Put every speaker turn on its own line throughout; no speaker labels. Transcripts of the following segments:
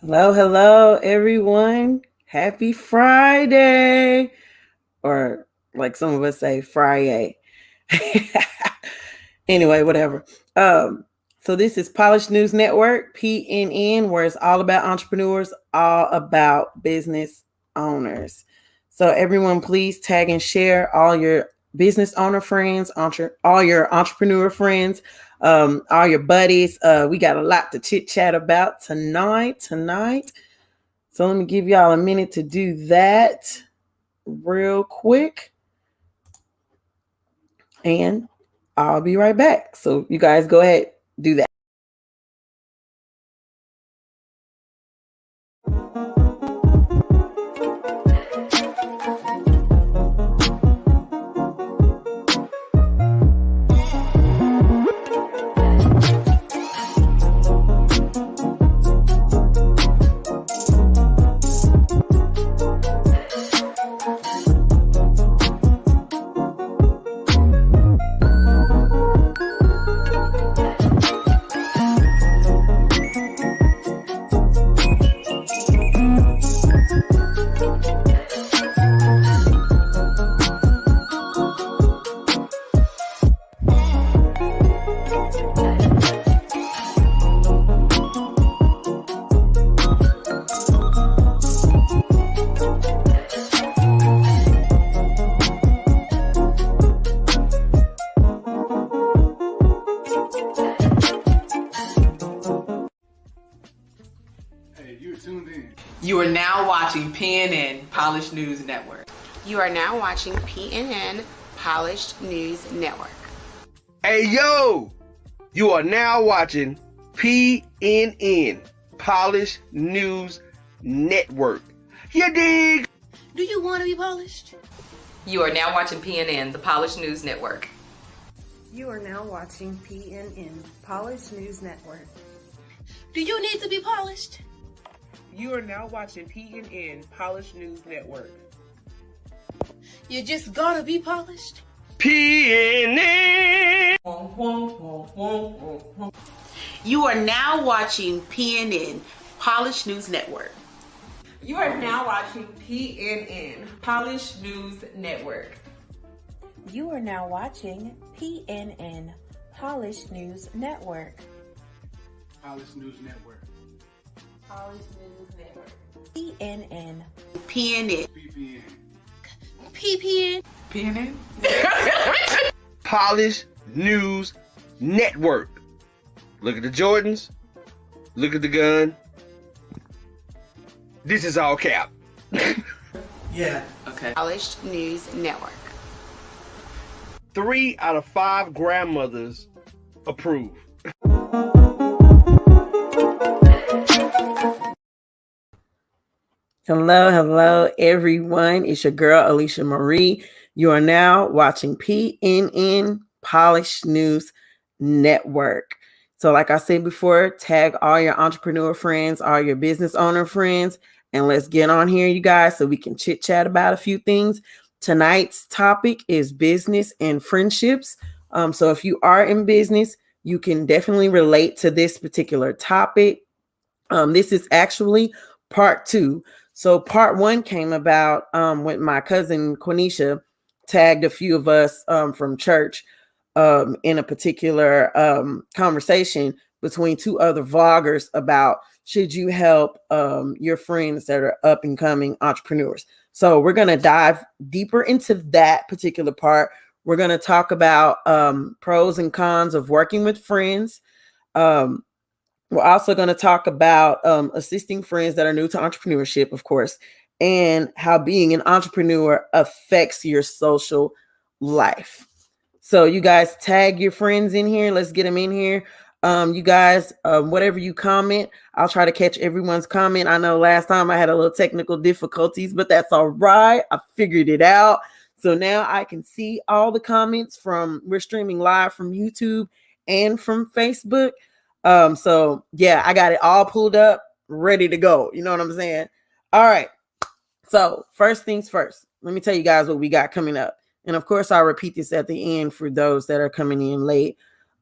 Hello, everyone. Happy Friday. Or like some of us say, Friday. Anyway, whatever. So this is Polished News Network, PNN, where it's all about entrepreneurs, all about business owners. So everyone, please tag and share all your business owner friends, all your entrepreneur friends, all your buddies. We got a lot to chit chat about tonight. So let me give y'all a minute to do that real quick. And I'll be right back. So you guys go ahead, do that.
You are now watching PNN Polished News Network.
You are now watching PNN Polished News Network.
Hey, yo! You are now watching PNN Polished News Network. You dig?
Do you want to be polished?
You are now watching PNN, the Polished News Network.
You are now watching PNN Polished News Network.
Do you need to be polished?
You are now watching PNN Polished News Network.
You just gotta be polished.
PNN!
You are now watching PNN Polished News Network.
You are now watching PNN Polished News Network.
You are now watching PNN Polished News Network.
Polished News Network.
Polished News Network.
PNN.
PNN.
PPN.
PPN.
PNN?
Polished News Network. Look at the Jordans. Look at the gun. This is all cap.
Yeah. Okay.
Polished News Network.
3 out of 5 grandmothers approve.
Hello, everyone. It's your girl, Alicia Marie. You are now watching PNN Polished News Network. So like I said before, tag all your entrepreneur friends, all your business owner friends, and let's get on here, you guys, so we can chit chat about a few things. Tonight's topic is business and friendships. So if you are in business, you can definitely relate to this particular topic. This is actually part 2. So part 1 came about when my cousin Quenisha tagged a few of us from church in a particular conversation between two other vloggers about should you help your friends that are up and coming entrepreneurs. So we're going to dive deeper into that particular part. We're going to talk about pros and cons of working with friends. We're also going to talk about assisting friends that are new to entrepreneurship, of course, and how being an entrepreneur affects your social life. So you guys tag your friends in here. Let's get them in here. You guys, whatever you comment, I'll try to catch everyone's comment. I know last time I had a little technical difficulties, but that's all right. I figured it out. So now I can see all the comments we're streaming live from YouTube and from Facebook. So yeah, I got it all pulled up, ready to go. You know what I'm saying? All right. So first things first, let me tell you guys what we got coming up. And of course, I'll repeat this at the end for those that are coming in late,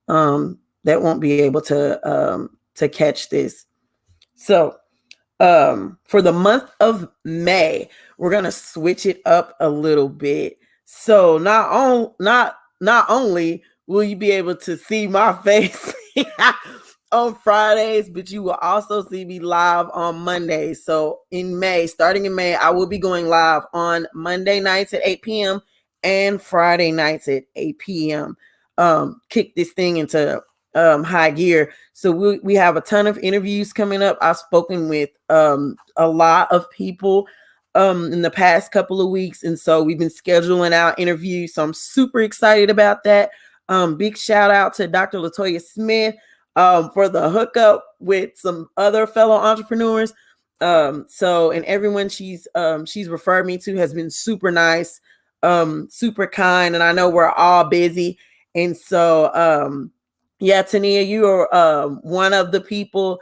that won't be able to catch this. So for the month of May, we're gonna switch it up a little bit. So not only will you be able to see my face on Fridays, but you will also see me live on Mondays. So in May, starting in May, I will be going live on Monday nights at 8 p.m. and Friday nights at 8 p.m. Kick this thing into high gear. So we have a ton of interviews coming up. I've spoken with a lot of people in the past couple of weeks, and so we've been scheduling out interviews. So I'm super excited about that. Big shout out to Dr. Latoya Smith for the hookup with some other fellow entrepreneurs. And everyone she's referred me to has been super nice, super kind, and I know we're all busy. And so yeah, Tania, you are one of the people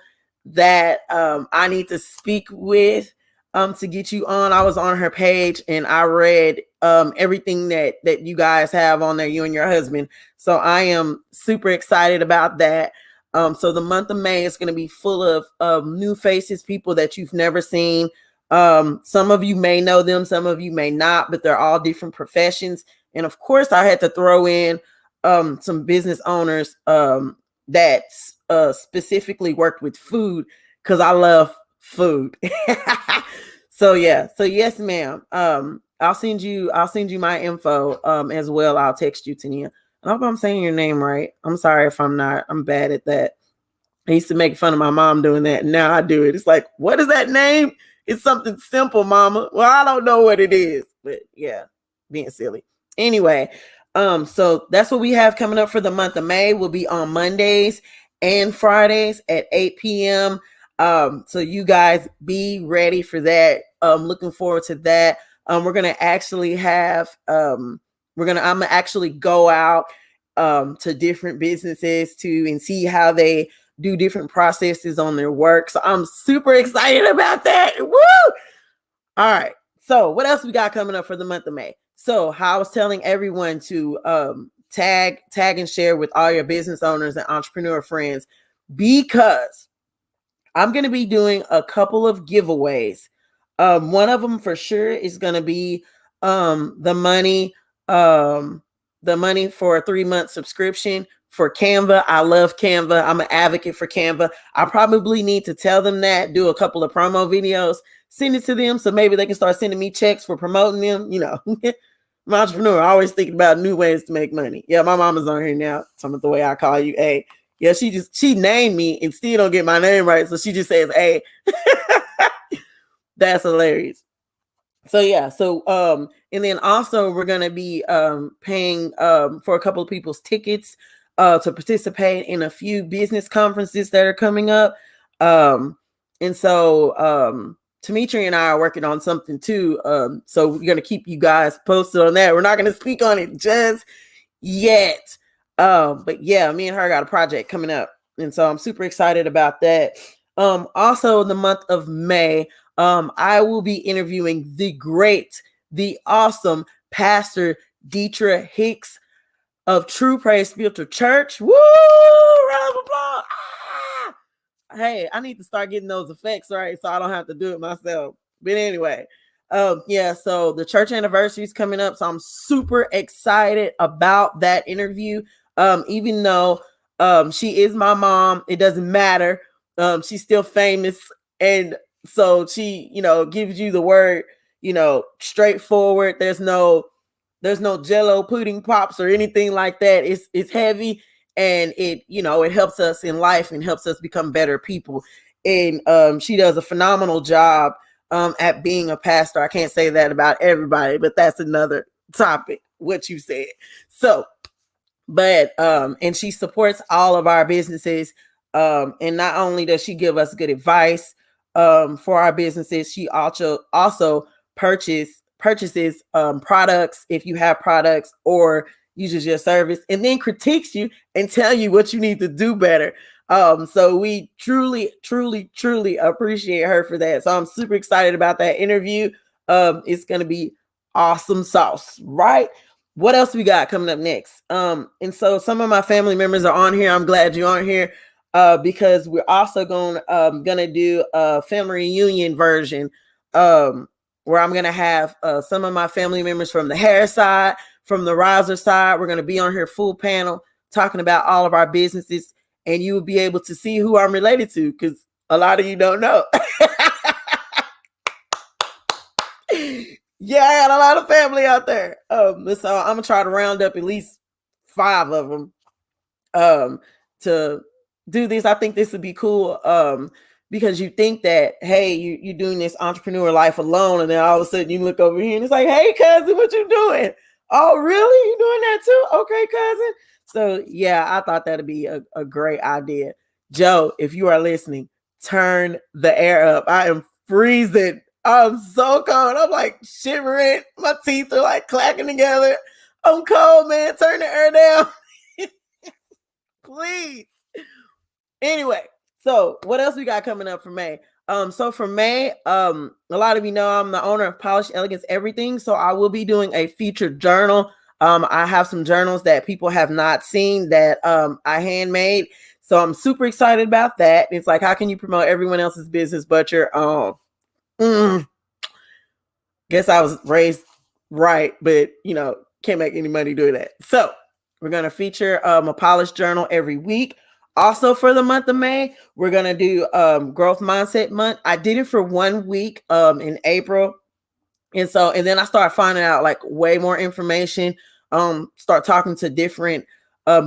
that I need to speak with to get you on. I was on her page and I read everything that you guys have on there, you and your husband. So I am super excited about that. So the month of May is going to be full of new faces, people that you've never seen. Some of you may know them, some of you may not, but they're all different professions. And of course, I had to throw in some business owners that specifically worked with food because I love food. So yeah, so yes, ma'am. I'll send you my info as well. I'll text you, Tania. I hope I'm saying your name right. I'm sorry if I'm not. I'm bad at that. I used to make fun of my mom doing that. Now I do it. It's like, what is that name? It's something simple, mama. Well, I don't know what it is, but yeah, being silly. Anyway, so that's what we have coming up for the month of May. We'll be on Mondays and Fridays at 8 p.m. So you guys be ready for that. Looking forward to that. We're gonna actually have I'm gonna actually go out to different businesses and see how they do different processes on their work. So I'm super excited about that. Woo! All right. So what else we got coming up for the month of May? So how I was telling everyone to tag and share with all your business owners and entrepreneur friends, because I'm going to be doing a couple of giveaways. One of them for sure is going to be the money for a 3-month subscription for Canva. I love Canva. I'm an advocate for Canva. I probably need to tell them that, do a couple of promo videos, send it to them so maybe they can start sending me checks for promoting them. You know, I'm an entrepreneur, always thinking about new ways to make money. Yeah, my mama's on here now. Some of the way I call you, hey. Yeah, she named me and still don't get my name right, so she just says, hey. That's hilarious. So yeah, and then also we're gonna be paying for a couple of people's tickets to participate in a few business conferences that are coming up. And so Demetri and I are working on something too. So we're gonna keep you guys posted on that. We're not gonna speak on it just yet. But yeah, me and her got a project coming up, and so I'm super excited about that. Also in the month of May, I will be interviewing the great, the awesome Pastor Deetra Hicks of True Praise Filter Church. Woo! Round of applause. Ah! Hey, I need to start getting those effects right so I don't have to do it myself. But anyway, yeah, so the church anniversary is coming up, so I'm super excited about that interview. Even though she is my mom, it doesn't matter. She's still famous, and so she, gives you the word, straightforward. There's no jello pudding pops or anything like that. It's heavy, and it helps us in life and helps us become better people. And she does a phenomenal job at being a pastor. I can't say that about everybody, but that's another topic, what you said. So, but and she supports all of our businesses. And not only does she give us good advice for our businesses, she also purchases products if you have products, or uses your service, and then critiques you and tell you what you need to do better. So we truly, truly, truly appreciate her for that. So I'm super excited about that interview. It's going to be awesome sauce, right? What else we got coming up next? And so some of my family members are on here. I'm glad you aren't here because we're also gonna do a family reunion version where I'm gonna have some of my family members from the Harris side, from the Riser side. We're gonna be on here full panel talking about all of our businesses, and you will be able to see who I'm related to, because a lot of you don't know. Yeah, I got a lot of family out there. So I'm gonna try to round up at least 5 of them to do this. I think this would be cool because you think that, hey, you're doing this entrepreneur life alone, and then all of a sudden you look over here and it's like, hey, cousin, what you doing? Oh, really? You doing that too? Okay, cousin. So yeah, I thought that'd be a great idea. Joe, if you are listening, turn the air up. I am freezing. I'm so cold. I'm like shivering. My teeth are like clacking together. I'm cold, man. Turn the air down. Please. Anyway, so what else we got coming up for May? So for May, a lot of you know I'm the owner of Polished Elegance Everything. So I will be doing a featured journal. I have some journals that people have not seen that I handmade. So I'm super excited about that. It's like, how can you promote everyone else's business but your own? Guess I was raised right, but can't make any money doing that. So we're gonna feature a polished journal every week. Also for the month of May, we're gonna do growth mindset month. I did it for 1 week in April. And then I started finding out like way more information, start talking to different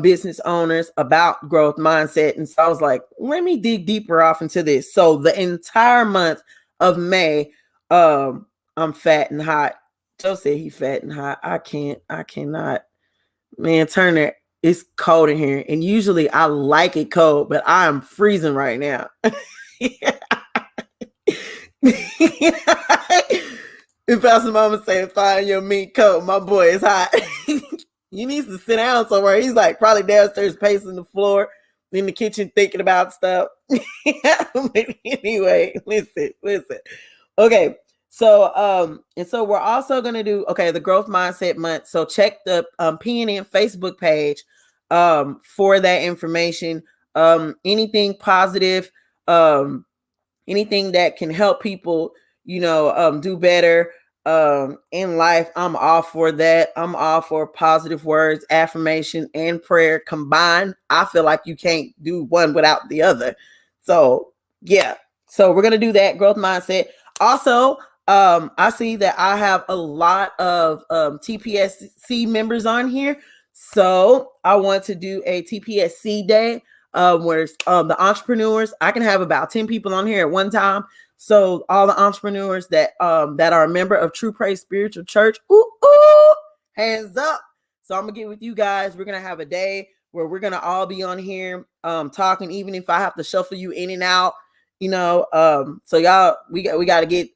business owners about growth mindset. And so I was like, let me dig deeper off into this. So the entire month of May, I'm fat and hot. Joe said he fat and hot. I cannot. Man, Turner, it's cold in here. And usually I like it cold, but I am freezing right now. If Pastor Mama saying find your mink coat, my boy is hot. He needs to sit down somewhere. He's like probably downstairs pacing the floor in the kitchen thinking about stuff. But anyway, listen. Okay. So and so we're also gonna do the growth mindset month. So check the PNN Facebook page for that information. Anything positive, anything that can help people do better in life, I'm all for that. I'm all for positive words, affirmation, and prayer combined. I feel like you can't do one without the other. So yeah, so we're gonna do that growth mindset. Also, I see that I have a lot of TPSC members on here, so I want to do a TPSC day where the entrepreneurs, I can have about 10 people on here at one time. So all the entrepreneurs that are a member of True Praise Spiritual Church, hands up. So I'm gonna get with you guys. We're gonna have a day where we're gonna all be on here talking, even if I have to shuffle you in and out, so y'all, we got to get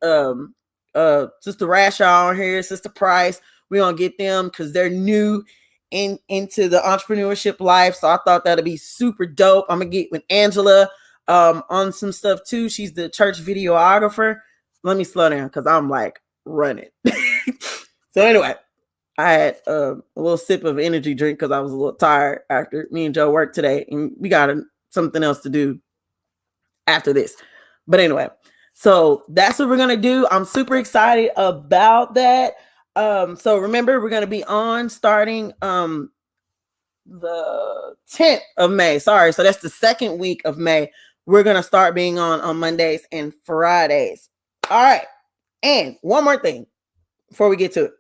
Sister Rashaw on here, Sister Price. We're gonna get them because they're new into the entrepreneurship life. So I thought that'd be super dope. I'm gonna get with Angela on some stuff too. She's the church videographer. Let me slow down because I'm like running. So anyway, I had a little sip of energy drink because I was a little tired after me and Joe worked today, and we got something else to do after this. But anyway, so that's what we're gonna do. I'm super excited about that. So remember, we're gonna be on starting the 10th of May. Sorry. So that's the second week of May. We're going to start being on Mondays and Fridays. All right. And one more thing before we get to it.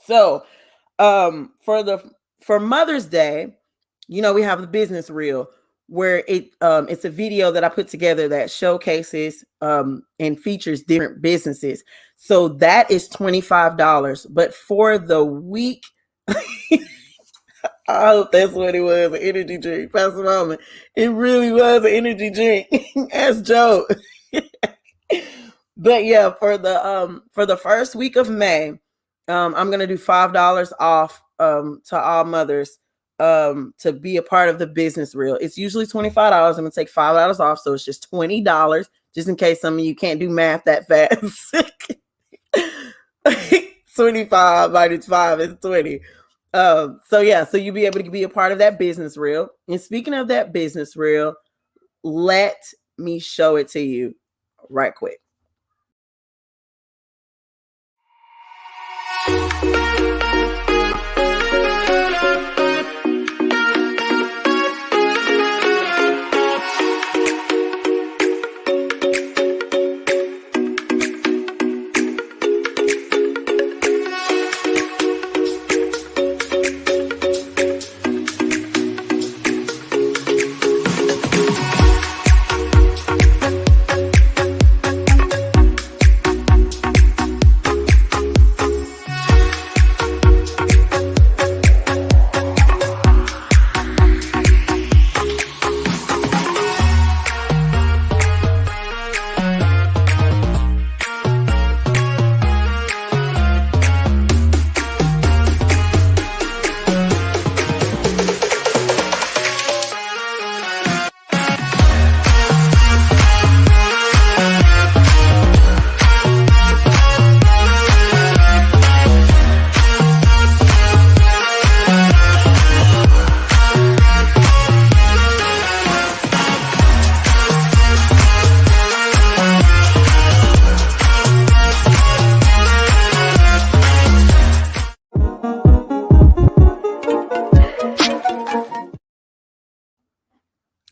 So, for Mother's Day, you know, we have the business reel where it's a video that I put together that showcases and features different businesses. So that is $25. But for the week, I hope that's what it was, an energy drink. Pastor Mama, it really was an energy drink. Ask Joe. But yeah, for the first week of May, I'm gonna do $5 off to all mothers to be a part of the business reel. It's usually $25. I'm gonna take $5 off, so it's just $20, just in case some of you can't do math that fast. 25 minus 5 is 20. So yeah, so you'll be able to be a part of that business reel. And speaking of that business reel, let me show it to you right quick.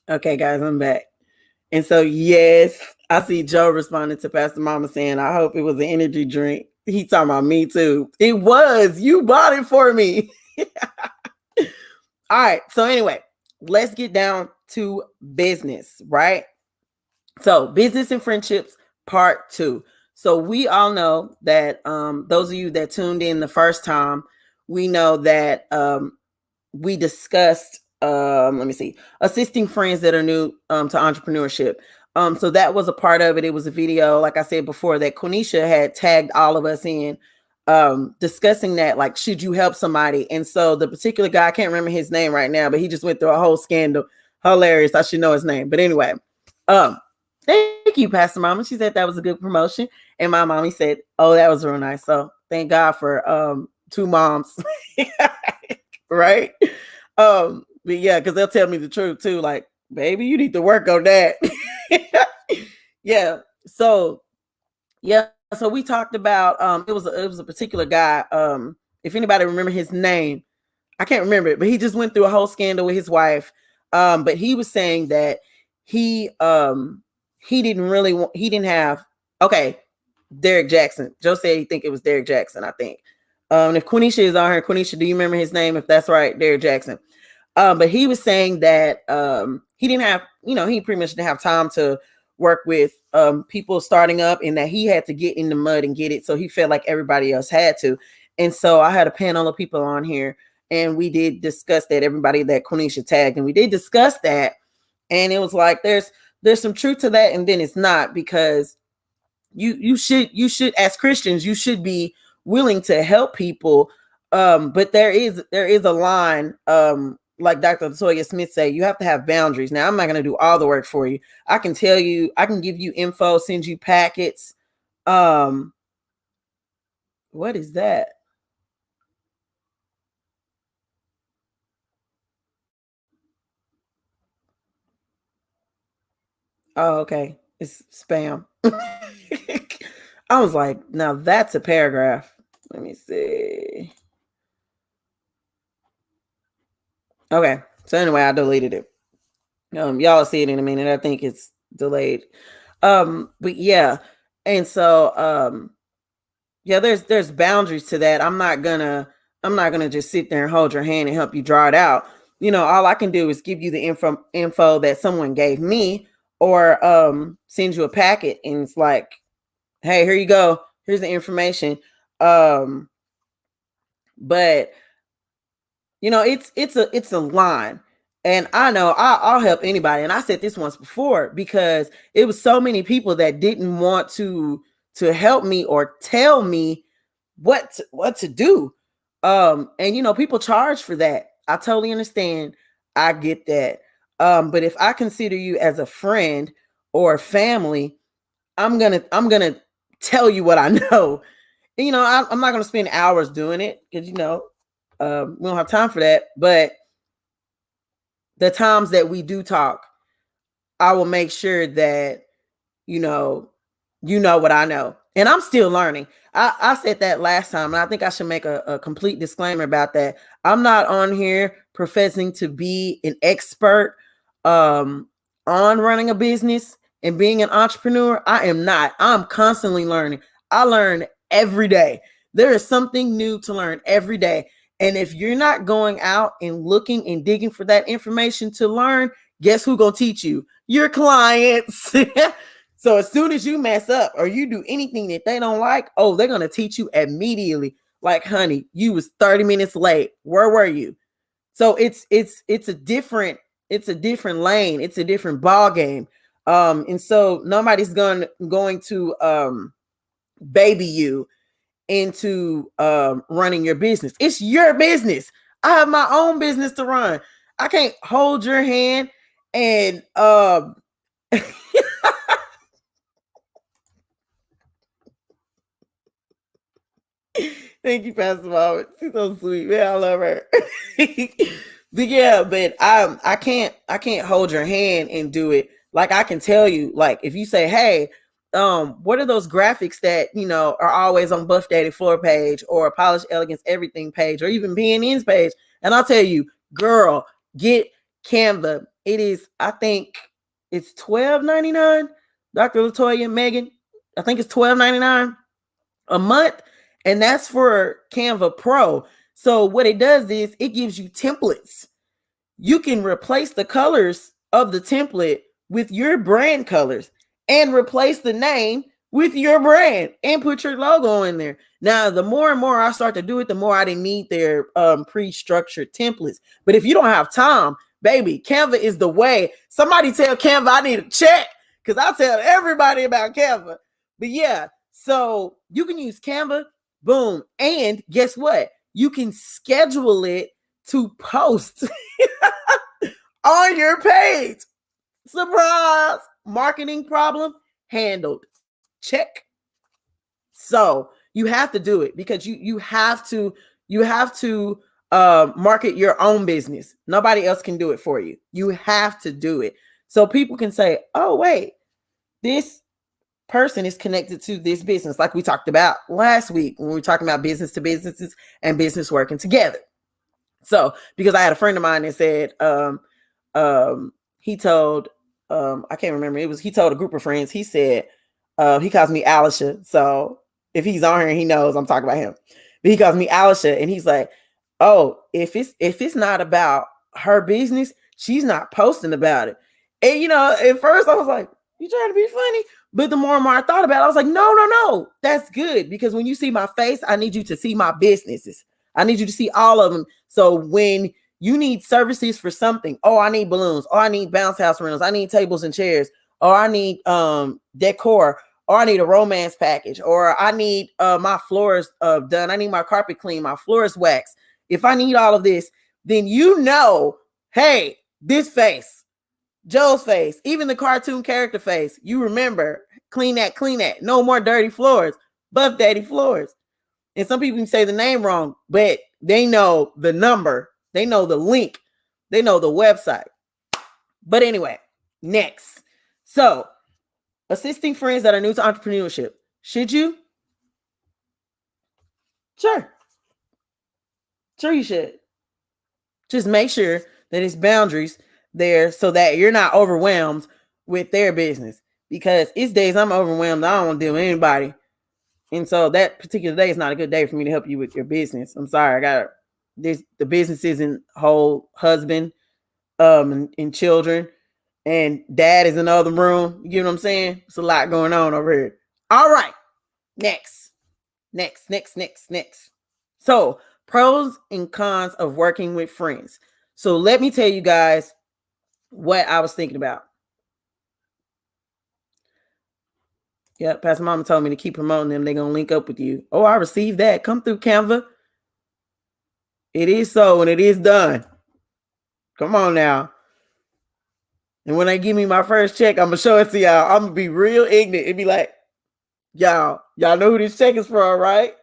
Okay, guys, I'm back. And so, yes, I see Joe responding to Pastor Mama saying, I hope it was an energy drink. He talking about me too. It was. You bought it for me. All right. So anyway, let's get down to business, right? So business and friendships, part 2. So we all know that those of you that tuned in the first time, we know that we discussed assisting friends that are new to entrepreneurship. So that was a part of it. It was a video, like I said before, that Quenisha had tagged all of us in, discussing that, like, should you help somebody? And so the particular guy, I can't remember his name right now, but he just went through a whole scandal. Hilarious. I should know his name. But anyway, thank you, Pastor Mama. She said that was a good promotion. And my mommy said, oh, that was real nice. So thank God for 2 moms. Right? But yeah, because they'll tell me the truth too. Like, baby, you need to work on that. Yeah. So yeah. So we talked about it was a particular guy. If anybody remember his name, I can't remember it, but he just went through a whole scandal with his wife. But he was saying that he didn't have Derek Jackson. Joe said he think it was Derek Jackson, I think. If Quenisha is on here, Quenisha, do you remember his name? If that's right, Derek Jackson. But he was saying that he didn't have, he pretty much didn't have time to work with people starting up, and that he had to get in the mud and get it. So he felt like everybody else had to. And so I had a panel of people on here, and we did discuss that, everybody that Quenisha tagged, and we did discuss that. And it was like, there's some truth to that, and then it's not, because you should, as Christians, you should be willing to help people. But there is a line, like Dr. Latoya Smith say, you have to have boundaries. Now, I'm not going to do all the work for you. I can tell you, I can give you info, send you packets. What is that? Oh, okay. It's spam. I was like, now that's a paragraph. Let me see. Okay. So anyway, I deleted it. Y'all will see it in a minute. I think it's delayed. But yeah. And so yeah, there's boundaries to that. I'm not gonna just sit there and hold your hand and help you draw it out. All I can do is give you the info that someone gave me, or send you a packet, and it's like, hey, here you go. Here's the information. Um, but it's a line. And I know I'll help anybody. And I said this once before, because it was so many people that didn't want to help me or tell me what to do. And people charge for that. I totally understand. I get that. But if I consider you as a friend or family, I'm gonna tell you what I know. I'm not gonna spend hours doing it, because we don't have time for that. But the times that we do talk, I will make sure that you know what I know. And I'm still learning. I said that last time, and I think I should make a complete disclaimer about that. I'm not on here professing to be an expert um, on running a business and being an entrepreneur. I am not. I'm constantly learning. I learn every day. There is something new to learn every day. And if you're not going out and looking and digging for that information to learn, guess who's going to teach you? Your clients. So as soon as you mess up or you do anything that they don't like, oh, they're going to teach you immediately. Like, honey, you was 30 minutes late. Where were you? So it's a different lane. It's a different ball game. And so nobody's going to baby you into running your business. It's your business. I have my own business to run. I can't hold your hand and thank you, Pastor Mom. She's so sweet, man. I love her. But yeah, but I can't hold your hand and do it. Like, I can tell you, like, if you say, hey, what are those graphics that are always on Buff Daddy floor page or Polish Elegance Everything page or even PNN's page? And I'll tell you, girl, get Canva. It is, I think it's $12.99. Dr. Latoya, Megan, I think it's $12.99 a month, and that's for Canva Pro. So what it does is it gives you templates. You can replace the colors of the template with your brand colors and replace the name with your brand and put your logo in there. Now, the more and more I start to do it, the more I didn't need their pre-structured templates. But if you don't have time, baby, Canva is the way. Somebody tell Canva I need a check, because I tell everybody about Canva. But yeah, so you can use Canva, boom. And guess what? You can schedule it to post on your page. Surprise! Marketing problem handled. Check. So you have to do it, because you have to market your own business. Nobody else can do it for you. You have to do it. So people can say, oh, wait, this person is connected to this business, like we talked about last week when we were talking about business to businesses and business working together. So, because I had a friend of mine that said, he told, I can't remember, he told a group of friends, he said, he calls me Alicia. So if he's on here, he knows I'm talking about him. But he calls me Alicia, and he's like, oh, if it's not about her business, she's not posting about it. And at first I was like, you trying to be funny? But the more and more I thought about it, I was like, no, that's good, because when you see my face, I need you to see my businesses. I need you to see all of them. So when you need services for something, oh, I need balloons, or I need bounce house rentals, I need tables and chairs, or I need decor, or I need a romance package, or I need my floors done, I need my carpet clean, my floors waxed. If I need all of this, then hey, this face, Joe's face, even the cartoon character face, you remember, clean that, no more dirty floors, Buff Daddy floors. And some people say the name wrong, but they know the number, they know the link, they know the website. But anyway, next. So, assisting friends that are new to entrepreneurship. Should you? Sure, you should. Just make sure that it's boundaries there so that you're not overwhelmed with their business. Because it's days I'm overwhelmed, I don't want to deal with anybody. And so that particular day is not a good day for me to help you with your business. I'm sorry. I got this. The business isn't whole husband, and children, and dad is in the other room. You know what I'm saying? It's a lot going on over here. All right. Next. So pros and cons of working with friends. So let me tell you guys what I was thinking about. Yeah, Pastor Mama told me to keep promoting them. They're going to link up with you. Oh, I received that. Come through, Canva. It is so, and it is done. Come on now. And when they give me my first check, I'm going to show it to y'all. I'm going to be real ignorant. It'd be like, y'all know who this check is from, right?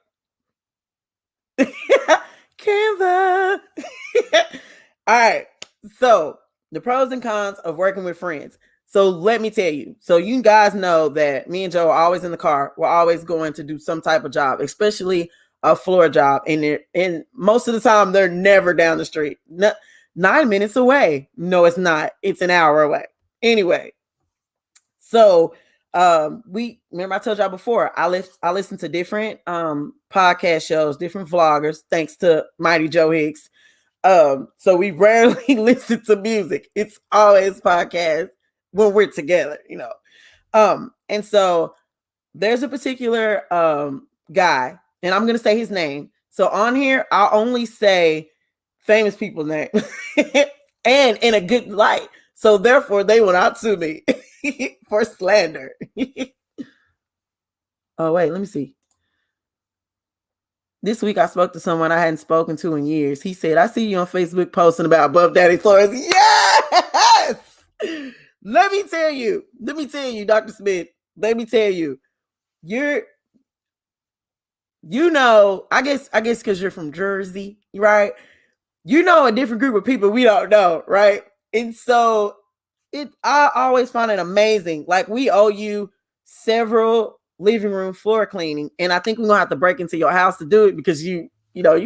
Canva. All right. So the pros and cons of working with friends. So let me tell you. So you guys know that me and Joe are always in the car. We're always going to do some type of job, especially a floor job. And most of the time, they're never down the street. 9 minutes away. No, it's not. It's an hour away. Anyway. So we remember I told y'all before, I listen to different podcast shows, different vloggers, thanks to Mighty Joe Hicks. So we rarely listen to music. It's always podcasts when we're together, you know. And so there's a particular guy, and I'm gonna say his name. So on here, I'll only say famous people's name and in a good light. So therefore they will not sue me for slander. Oh, wait, let me see. This week I spoke to someone I hadn't spoken to in years. He said, I see you on Facebook posting about Buff Daddy Flores. Yes! Let me tell you, Dr. Smith, let me tell you, I guess because you're from Jersey, right? You know a different group of people we don't know, right? And so I always find it amazing. Like, we owe you several living room floor cleaning, and I think we're gonna have to break into your house to do it because you're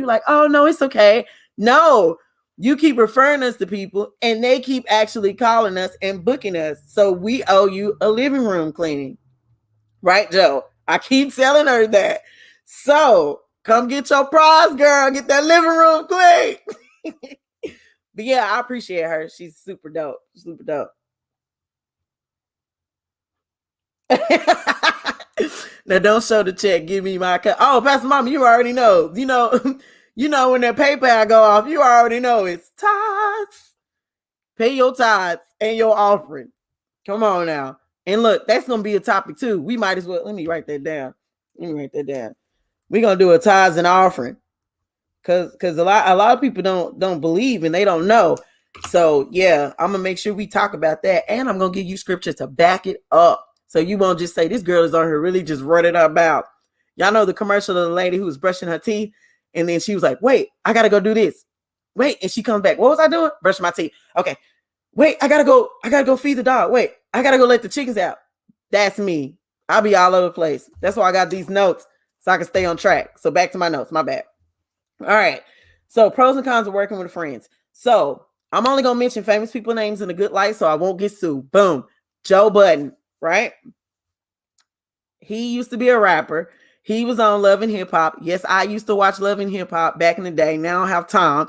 like, oh no, it's okay. No, you keep referring us to people, and they keep actually calling us and booking us. So we owe you a living room cleaning, right, Joe? I keep telling her that. So come get your prize, girl. Get that living room clean. But yeah, I appreciate her. She's super dope. Super dope. Now don't show the check. Give me my cut. Oh, Pastor Mama, you already know. You know when that PayPal go off, you already know it's tithes. Pay your tithes and your offering. Come on now. And look, that's gonna be a topic too. We might as well. Let me write that down. We're gonna do a tithes and offering. Cause a lot of people don't believe and they don't know. So yeah, I'm gonna make sure we talk about that, and I'm gonna give you scripture to back it up. So you won't just say this girl is on here really just running about. Y'all know the commercial of the lady who was brushing her teeth, and then she was like, wait, I gotta go do this. Wait, and she comes back. What was I doing? Brushing my teeth. Okay. Wait, I gotta go feed the dog. Wait, I gotta go let the chickens out. That's me. I'll be all over the place. That's why I got these notes so I can stay on track. So back to my notes, my bad. All right. So pros and cons of working with friends. So I'm only going to mention famous people names in a good light so I won't get sued. Boom. Joe Budden, right? He used to be a rapper. He was on Love and Hip Hop. Yes, I used to watch Love and Hip Hop back in the day. Now I don't have time.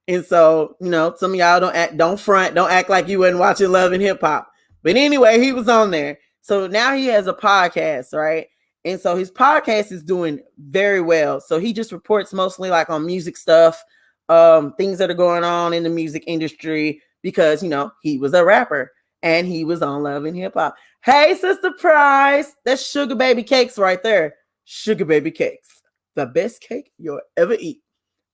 And so, some of y'all don't act like you wasn't watching Love and Hip Hop. But anyway, he was on there. So now he has a podcast, right? And so his podcast is doing very well. So he just reports mostly like on music stuff, things that are going on in the music industry because, he was a rapper and he was on Love and Hip Hop. Hey, Sister Price, that's Sugar Baby Cakes right there. Sugar Baby Cakes, the best cake you'll ever eat.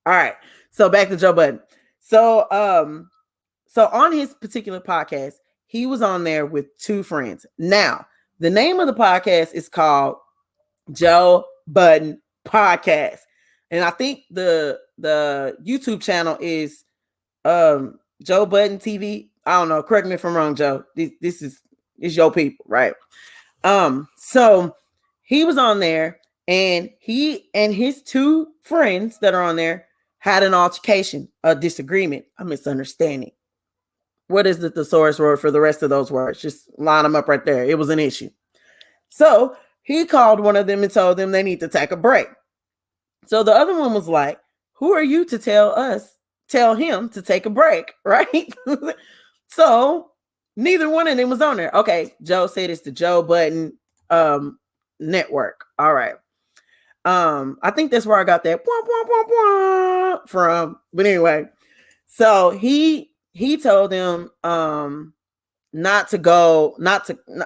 All right. So back to Joe Budden. So on his particular podcast, he was on there with two friends. Now, the name of the podcast is called Joe Budden Podcast, and I think the YouTube channel is Joe Budden TV. I don't know. Correct me if I'm wrong, Joe. This is your people, right? So he was on there, and he and his two friends that are on there had an altercation, a disagreement, a misunderstanding, What is the thesaurus word for the rest of those words? Just line them up right there. It was an issue. So he called one of them and told them they need to take a break. So the other one was like, who are you to tell him to take a break, right? So neither one of them was on there. Okay, Joe said it's the Joe Budden network. All right. I think that's where I got that from. But anyway, so he told them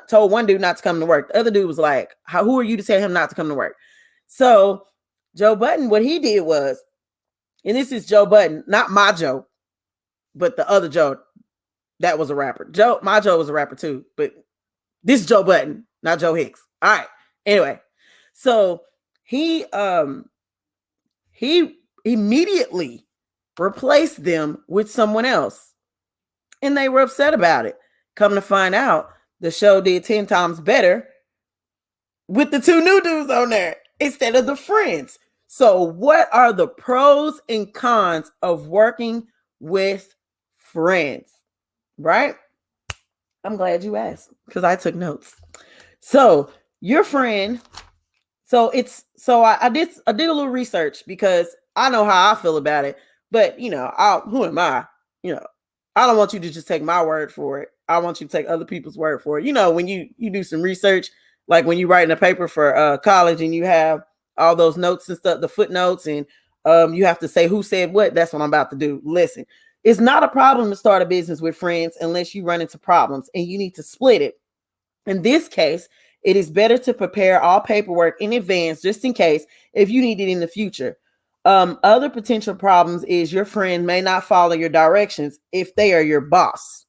told one dude not to come to work. The other dude was like, who are you to tell him not to come to work? So Joe Budden, what he did was, and this is Joe Budden, not my Joe, but the other Joe that was a rapper. My Joe was a rapper too, but this is Joe Budden, not Joe Hicks. All right. Anyway, so he immediately replaced them with someone else, and they were upset about it. Come to find out, the show did 10 times better with the two new dudes on there instead of the friends. So what are the pros and cons of working with friends? Right? I'm glad you asked because I took notes. So your friend, I did a little research because I know how I feel about it, but who am I? I don't want you to just take my word for it. I want you to take other people's word for it. When you do some research, like when you're writing a paper for college and you have all those notes and stuff, the footnotes, and you have to say who said what. That's what I'm about to do. Listen, it's not a problem to start a business with friends unless you run into problems and you need to split it. In this case, it is better to prepare all paperwork in advance just in case if you need it in the future. Other potential problems is your friend may not follow your directions if they are your boss.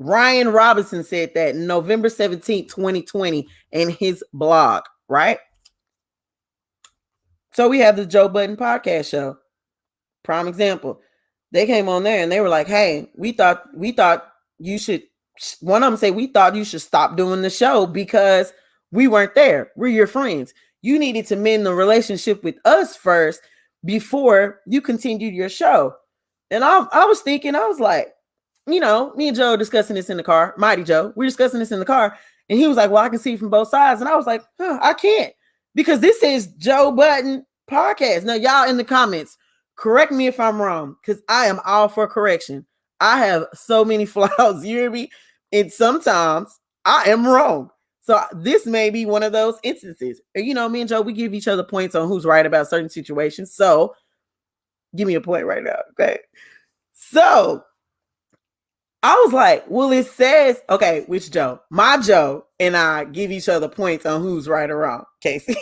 Ryan Robinson said that November 17th, 2020 in his blog, right? So we have the Joe Budden podcast show. Prime example. They came on there and they were like, hey, we thought you should, one of them said, we thought you should stop doing the show because we weren't there. We're your friends. You needed to mend the relationship with us first before you continued your show. And I was thinking, I was like, me and Joe discussing this in the car, Mighty Joe, we're discussing this in the car. And he was like, well, I can see from both sides. And I was like, I can't, because this is Joe Budden podcast. Now, y'all in the comments, correct me if I'm wrong, because I am all for correction. I have so many flaws, you hear me? And sometimes I am wrong. So this may be one of those instances. And me and Joe, we give each other points on who's right about certain situations. So give me a point right now, okay? So I was like, well, it says, okay, which Joe? My Joe and I give each other points on who's right or wrong, Casey.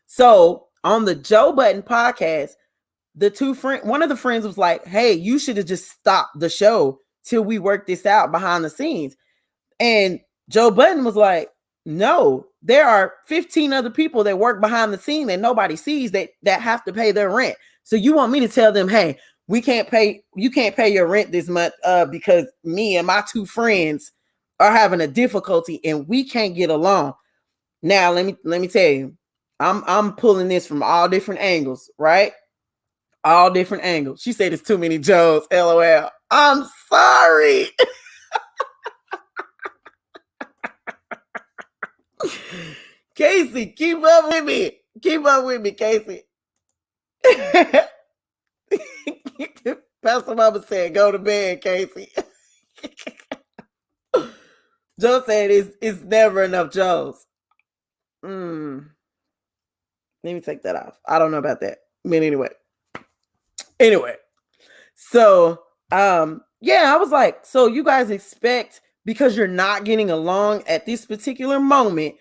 So on the Joe Budden podcast, one of the friends was like, hey, you should have just stopped the show till we work this out behind the scenes. And Joe Budden was like, no, there are 15 other people that work behind the scene that nobody sees that have to pay their rent. So you want me to tell them, hey, you can't pay your rent this month because me and my two friends are having a difficulty and we can't get along. Now, let me tell you, I'm pulling this from all different angles, right? All different angles. She said it's too many Joes, LOL. I'm sorry. Casey, keep up with me. Keep up with me, Casey. Pastor Mama said, go to bed, Casey. Joe said it's never enough Joes. Let me take that off. I don't know about that. I mean, anyway. So, I was like, so you guys expect, because you're not getting along at this particular moment,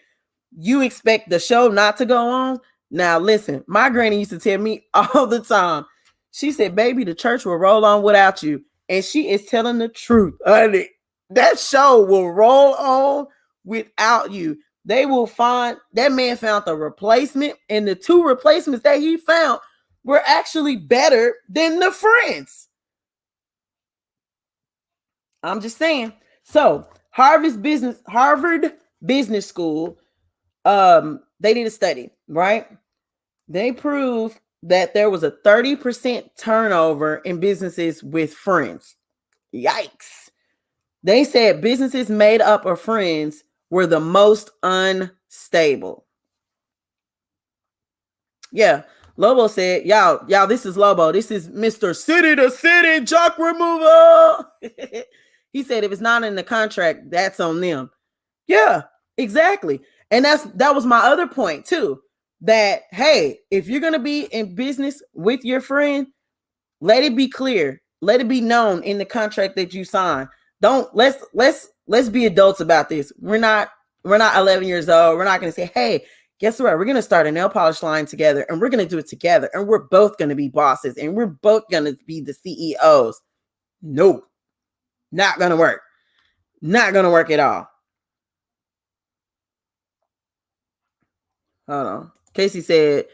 you expect the show not to go on? Now, listen, my granny used to tell me all the time. She said, baby, the church will roll on without you. And she is telling the truth, honey. That show will roll on without you. They will find, that man found the replacement, and the two replacements that he found were actually better than the friends. I'm just saying. So Harvard Business School, they did a study, right? They proved that there was a 30% turnover in businesses with friends. Yikes. They said businesses made up of friends were the most unstable. Yeah. Lobo said, y'all, this is Lobo. This is Mr. City to City Jock Remover. He said if it's not in the contract, that's on them. Yeah, exactly. And that was my other point too. That hey, if you're gonna be in business with your friend, let it be clear. Let it be known in the contract that you sign. Don't let's be adults about this. We're not 11 years old. We're not gonna say, hey, guess what? We're going to start a nail polish line together and we're going to do it together. And we're both going to be bosses and we're both going to be the CEOs. Nope. Not going to work. Not going to work at all. Hold on. Casey said,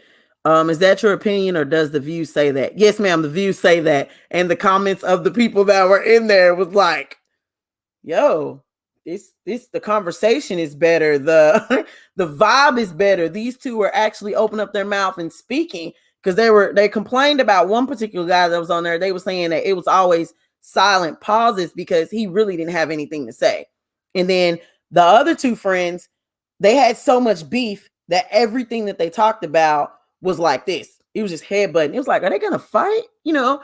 is that your opinion or does the View say that? Yes, ma'am. The View say that. And the comments of the people that were in there was like, yo, the conversation is better. The vibe is better. These two were actually opening up their mouth and speaking because they complained about one particular guy that was on there. They were saying that it was always silent pauses because he really didn't have anything to say. And then the other two friends, they had so much beef that everything that they talked about was like this. It was just headbutting. It was like, are they gonna fight? You know?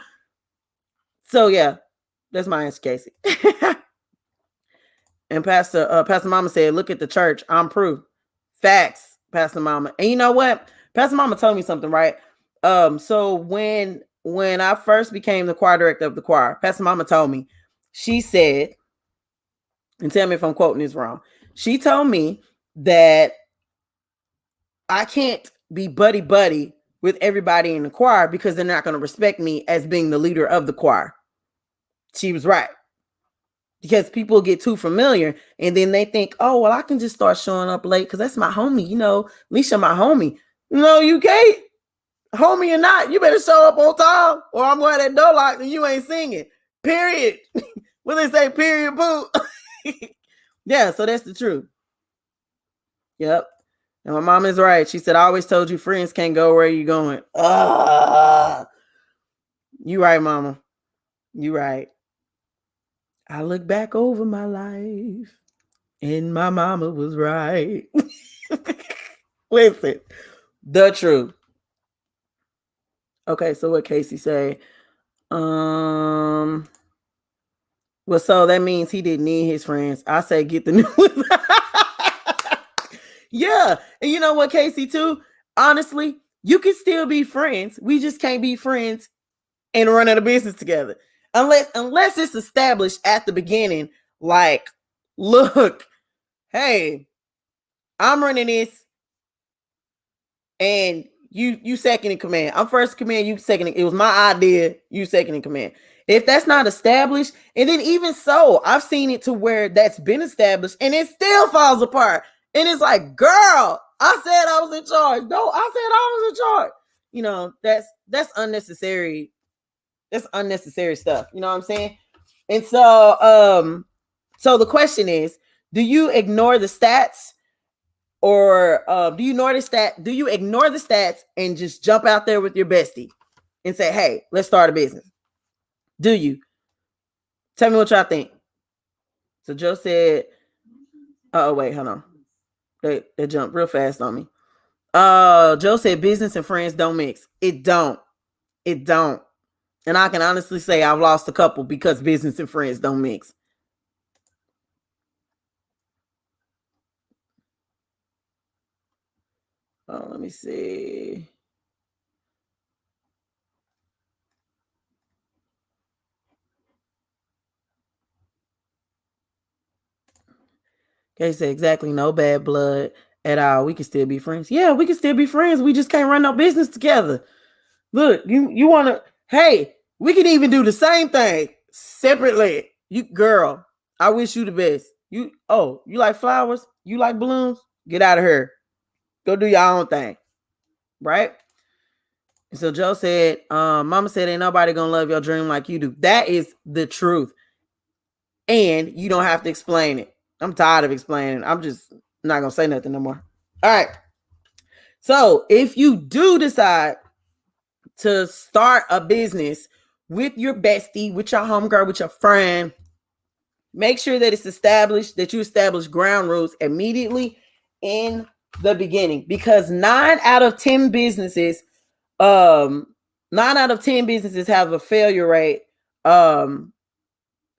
So yeah, that's my answer, Casey. And Pastor Mama said, look at the church. I'm proof. Facts, Pastor Mama. And you know what? Pastor Mama told me something, right? So when I first became the choir director of the choir, Pastor Mama told me, she said, and tell me if I'm quoting this wrong. She told me that I can't be buddy with everybody in the choir because they're not going to respect me as being the leader of the choir. She was right. Because people get too familiar and then they think, oh, well, I can just start showing up late because that's my homie. You know, Leisha, my homie. No, you can't. Homie or not, you better show up on time or I'm going that door locked and you ain't singing. Period. What they say, period, boo. Yeah, so that's the truth. Yep. And my mom is right. She said, I always told you friends can't go where you're going. You right, mama. You right. I look back over my life and my mama was right. Listen, the truth. Okay, so what Casey say? Well, so that means he didn't need his friends. I say get the new ones. Yeah, and you know what, Casey, too? Honestly, you can still be friends. We just can't be friends and run out of business together. Unless it's established at the beginning, like, look, hey, I'm running this and you second in command. I'm first in command, you second. It was my idea, you second in command. If that's not established, and then even so, I've seen it to where that's been established and it still falls apart. And it's like, girl, I said I was in charge. No, I said I was in charge. You know, that's unnecessary. That's unnecessary stuff. You know what I'm saying? And so, so the question is, do you ignore the stats or do you ignore the stats and just jump out there with your bestie and say, hey, let's start a business? Do you? Tell me what y'all think. So Joe said, oh, wait, hold on. They jumped real fast on me. Joe said business and friends don't mix. It don't. And I can honestly say I've lost a couple because business and friends don't mix. Oh, let me see. Okay, say exactly. No bad blood at all. We can still be friends. Yeah, we can still be friends. We just can't run no business together. Look, you want to, hey, we can even do the same thing separately. You girl, I wish you the best. You like flowers? You like balloons? Get out of here. Go do your own thing. Right? And so Joe said, Mama said, ain't nobody gonna love your dream like you do. That is the truth. And you don't have to explain it. I'm tired of explaining. I'm just not gonna say nothing no more. All right. So if you do decide to start a business with your bestie, with your homegirl, with your friend, Make sure that it's established, that you establish ground rules immediately in the beginning, because 9 out of 10 businesses um 9 out of 10 businesses have a failure rate um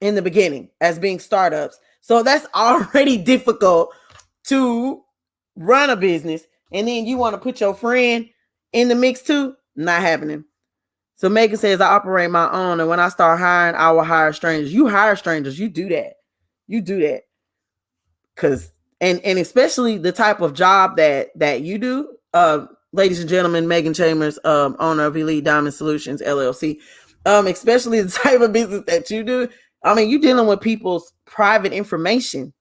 in the beginning as being startups. So that's already difficult to run a business, and then you want to put your friend in the mix too. Not happening. So Megan says, I operate my own, and when I start hiring, I will hire strangers. You hire strangers. You do that. You do that. Because and especially the type of job that you do, ladies and gentlemen, Megan Chambers, owner of Elite Diamond Solutions LLC, especially the type of business that you do. I mean, you're dealing with people's private information.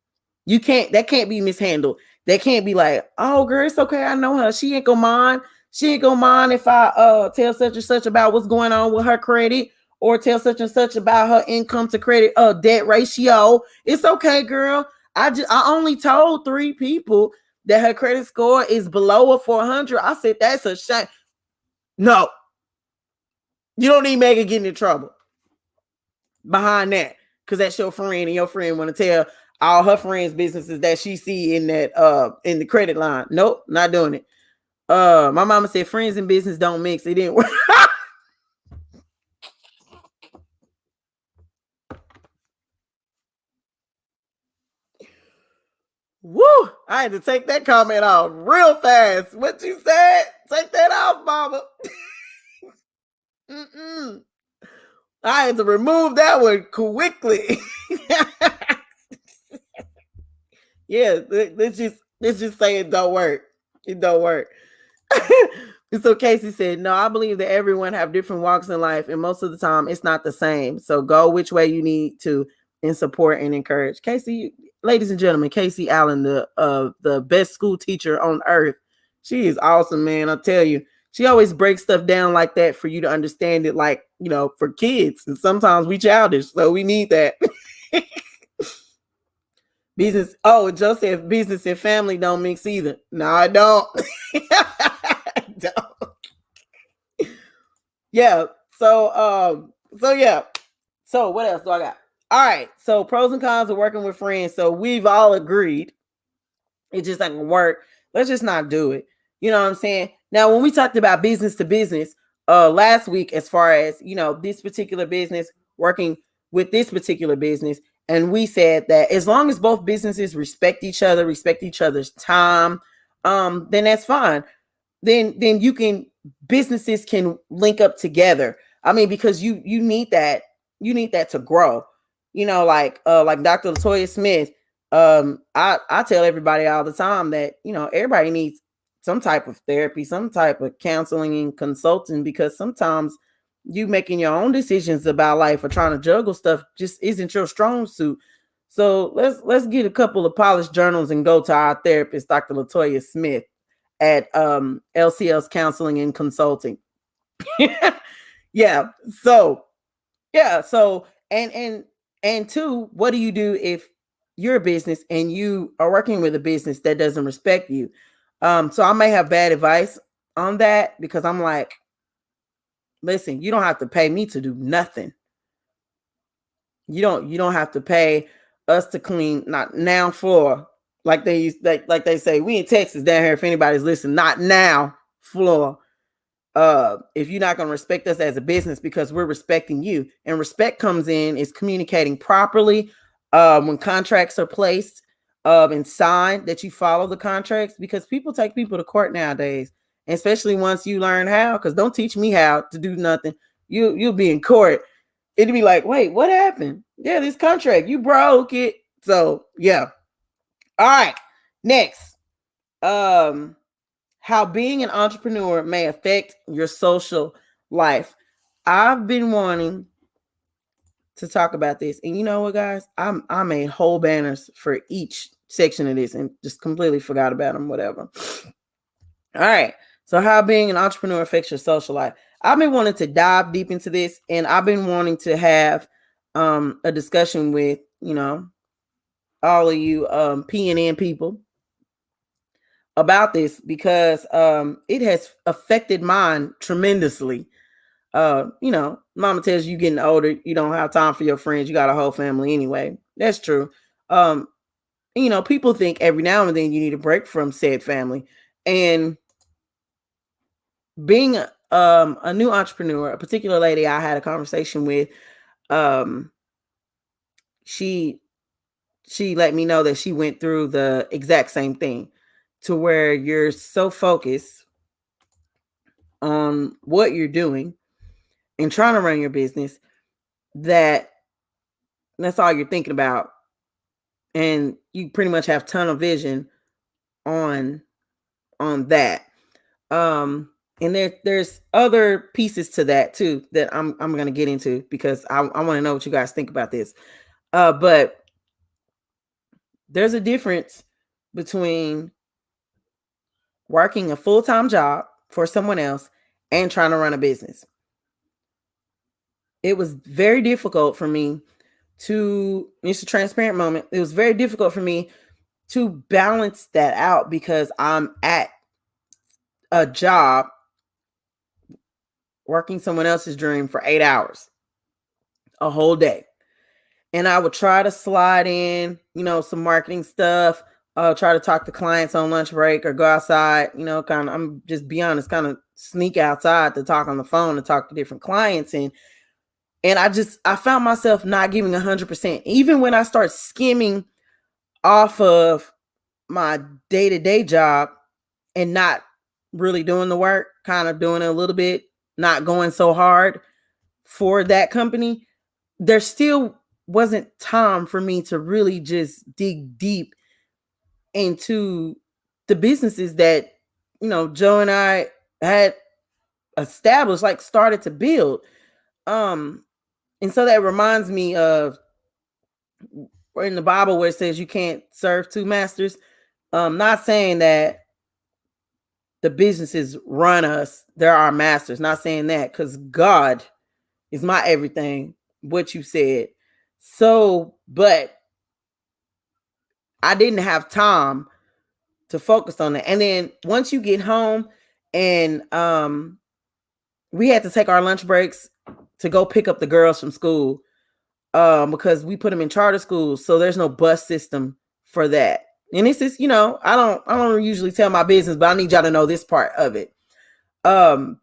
That can't be mishandled. That can't be like, oh girl, it's okay, I know her, she ain't gonna mind. She ain't gonna mind if I tell such and such about what's going on with her credit, or tell such and such about her income to credit debt ratio. It's okay, girl. I only told 3 people that her credit score is below a 400. I said that's a shame. No, you don't need Megan getting in trouble behind that, because that's your friend, and your friend want to tell all her friends' businesses that she see in that in the credit line. Nope, not doing it. My mama said friends and business don't mix. It didn't work. Woo! I had to take that comment off real fast. What you said? Take that off, mama. I had to remove that one quickly. Yeah, let's just say it don't work. It don't work. So Casey said, no, I believe that everyone have different walks in life, and most of the time it's not the same. So go which way you need to, and support and encourage. Casey, ladies and gentlemen, Casey Allen, the best school teacher on earth. She is awesome, man. I'll tell you. She always breaks stuff down like that for you to understand it, like, for kids. And sometimes we childish, so we need that. Business. Oh, Joseph, business and family don't mix either. No, I don't. I don't. Yeah. So yeah. So what else do I got? All right. So pros and cons of working with friends. So we've all agreed it just ain't gonna work. Let's just not do it. You know what I'm saying? Now, when we talked about business to business last week, as far as this particular business working with this particular business, and we said that as long as both businesses respect each other, respect each other's time, then that's fine. Then businesses can link up together. I mean, because you need that to grow. Like Dr. Latoya Smith. I tell everybody all the time that everybody needs some type of therapy, some type of counseling and consulting, because sometimes you making your own decisions about life or trying to juggle stuff just isn't your strong suit. So let's get a couple of polished journals and go to our therapist, Dr. Latoya Smith at LCL's Counseling and Consulting. Yeah. So and two, what do you do if you're a business and you are working with a business that doesn't respect you? So I may have bad advice on that, because I'm like, listen, you don't have to pay me to do nothing. You don't have to pay us to clean not now floor, like they say. We in Texas down here, if anybody's listening, not now floor. If you're not going to respect us as a business, because we're respecting you, and respect comes in is communicating properly when contracts are placed and signed, that you follow the contracts, because people take people to court nowadays, especially once you learn how. Because don't teach me how to do nothing. You'll be in court. It'd be like, wait, what happened? Yeah, this contract, you broke it. So yeah. All right. Next, how being an entrepreneur may affect your social life. I've been wanting to talk about this, and you know what, guys? I made whole banners for each section of this and just completely forgot about them. Whatever. All right. So how being an entrepreneur affects your social life. I've been wanting to dive deep into this, and I've been wanting to have a discussion with all of you P&N people about this, because it has affected mine tremendously. Mama tells you getting older, you don't have time for your friends. You got a whole family anyway. That's true. Um, people think every now and then you need a break from said family. And being a new entrepreneur, a particular lady I had a conversation with, um, she let me know that she went through the exact same thing, to where you're so focused on what you're doing and trying to run your business that that's all you're thinking about, and you pretty much have tunnel vision on that. um and there's other pieces to that too that I'm going to get into, because I want to know what you guys think about this. But there's a difference between working a full-time job for someone else and trying to run a business. It was very difficult for me to, it's a transparent moment, it was very difficult for me to balance that out, because I'm at a job working someone else's dream for 8 hours a whole day. And I would try to slide in, some marketing stuff, try to talk to clients on lunch break or go outside, kind of, I'm just be honest, kind of sneak outside to talk on the phone and talk to different clients. And I found myself not giving 100%, even when I start skimming off of my day-to-day job and not really doing the work, kind of doing it a little bit, not going so hard for that company. There still wasn't time for me to really just dig deep into the businesses that, Joe and I had established, like started to build. And so that reminds me of in the Bible where it says you can't serve two masters. Not saying that the businesses run us, they're our masters. Not saying that, because God is my everything, what you said. So, but I didn't have time to focus on that. And then once you get home, and we had to take our lunch breaks to go pick up the girls from school, because we put them in charter schools, so there's no bus system for that. And this is, I don't usually tell my business, but I need y'all to know this part of it. And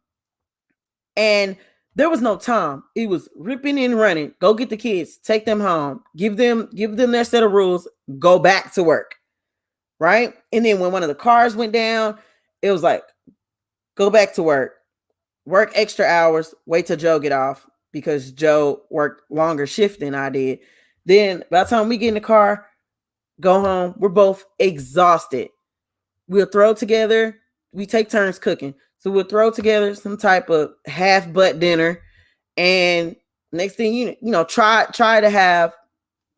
there was no time. It was ripping and running. Go get the kids, take them home, give them their set of rules, go back to work. Right? And then when one of the cars went down, it was like, go back to work extra hours, wait till Joe get off, because Joe worked longer shift than I did. Then by the time we get in the car, go home, we're both exhausted. We'll throw together, we take turns cooking. So we'll throw together some type of half butt dinner. And next thing try to have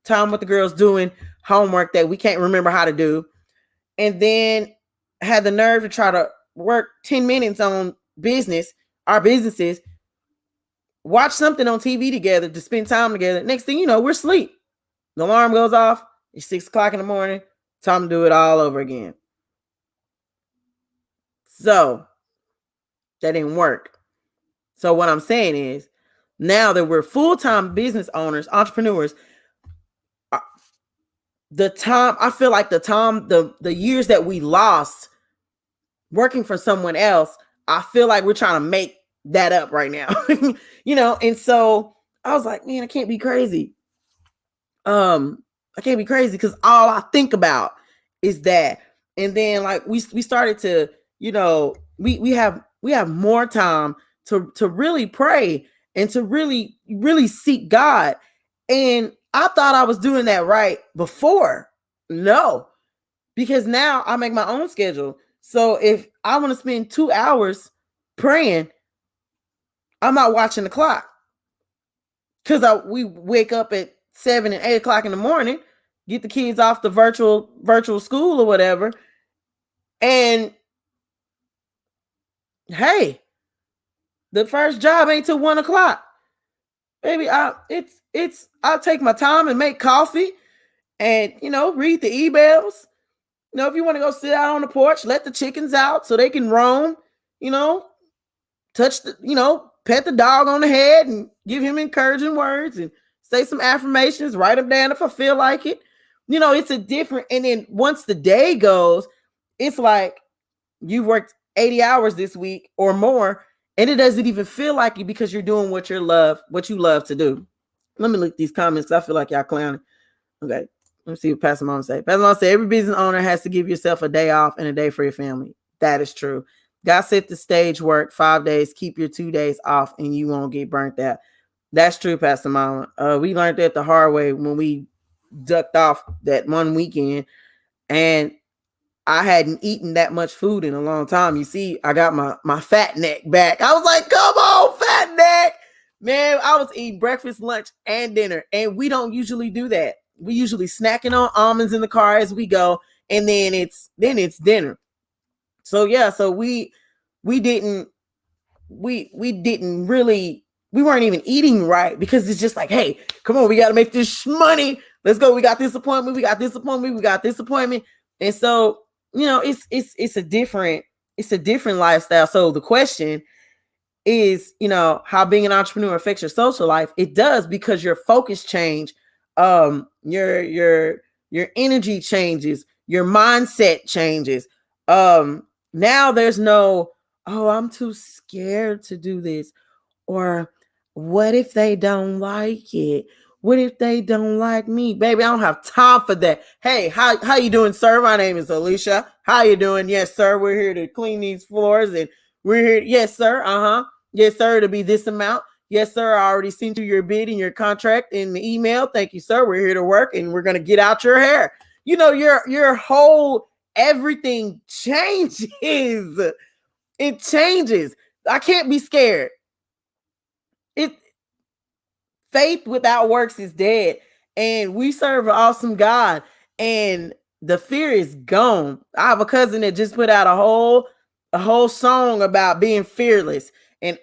time with the girls doing homework that we can't remember how to do. And then had the nerve to try to work 10 minutes on our businesses, watch something on TV together to spend time together. Next thing you know, we're asleep. The alarm goes off. It's 6 o'clock in the morning. Time to do it all over again. So that didn't work. So what I'm saying is, now that we're full-time business owners, entrepreneurs, I feel like the years that we lost working for someone else, I feel like we're trying to make that up right now. And so I was like, man, I can't be crazy. I can't be crazy, because all I think about is that. And then like we started to, we have more time to really pray and to really, really seek God. And I thought I was doing that right before. No, because now I make my own schedule. So if I want to spend 2 hours praying, I'm not watching the clock, because we wake up at 7 and 8 o'clock in the morning, get the kids off the virtual school or whatever. And hey, the first job ain't till 1 o'clock. Baby, I'll take my time and make coffee and, read the emails. If you want to go sit out on the porch, let the chickens out so they can roam, touch pet the dog on the head and give him encouraging words and say some affirmations, write them down if I feel like it. It's a different, and then once the day goes, it's like you've worked 80 hours this week or more, and it doesn't even feel like it because you're doing what you love to do. Let me look at these comments. I feel like y'all clowning. Okay. Let me see what Pastor Mom say. Pastor Mom say every business owner has to give yourself a day off and a day for your family. That is true. God set the stage, work 5 days, keep your 2 days off, and you won't get burnt out. That's true, Pastor Mama. We learned that the hard way when we ducked off that one weekend, and I hadn't eaten that much food in a long time. You see, I got my fat neck back. I was like, come on, fat neck. Man, I was eating breakfast, lunch, and dinner, and we don't usually do that. We usually snacking on almonds in the car as we go, and then it's dinner. So yeah, so we didn't really, we weren't even eating right because it's just like, hey, come on, we got to make this money. Let's go. We got this appointment. We got this appointment. And so, it's a different lifestyle. So the question is, how being an entrepreneur affects your social life. It does, because your focus change, your energy changes, your mindset changes. Now there's no, oh, I'm too scared to do this, or what if they don't like it? What if they don't like me? Baby, I don't have time for that. Hey, how you doing, sir? My name is Alicia. How you doing? Yes, sir. We're here to clean these floors, and we're here. Yes, sir. Yes, sir. To be this amount. Yes, sir. I already sent you your bid and your contract in the email. Thank you, sir. We're here to work, and we're gonna get out your hair. Your whole everything changes. It changes. I can't be scared. Faith without works is dead, and we serve an awesome God, and the fear is gone. I have a cousin that just put out a whole song about being fearless, and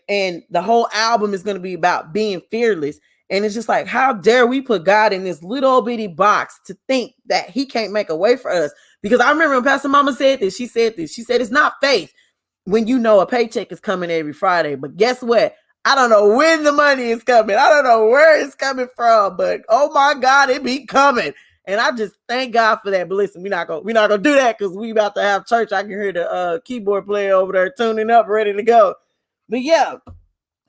the whole album is going to be about being fearless. And it's just like, how dare we put God in this little bitty box to think that he can't make a way for us? Because I remember when Pastor Mama said this, she said it's not faith when you know a paycheck is coming every Friday. But guess what? I don't know when the money is coming. I don't know where it's coming from, but oh my God, it be coming. And I just thank God for that. But listen, we're not gonna do that because we about to have church. I can hear the keyboard player over there tuning up, ready to go. But yeah,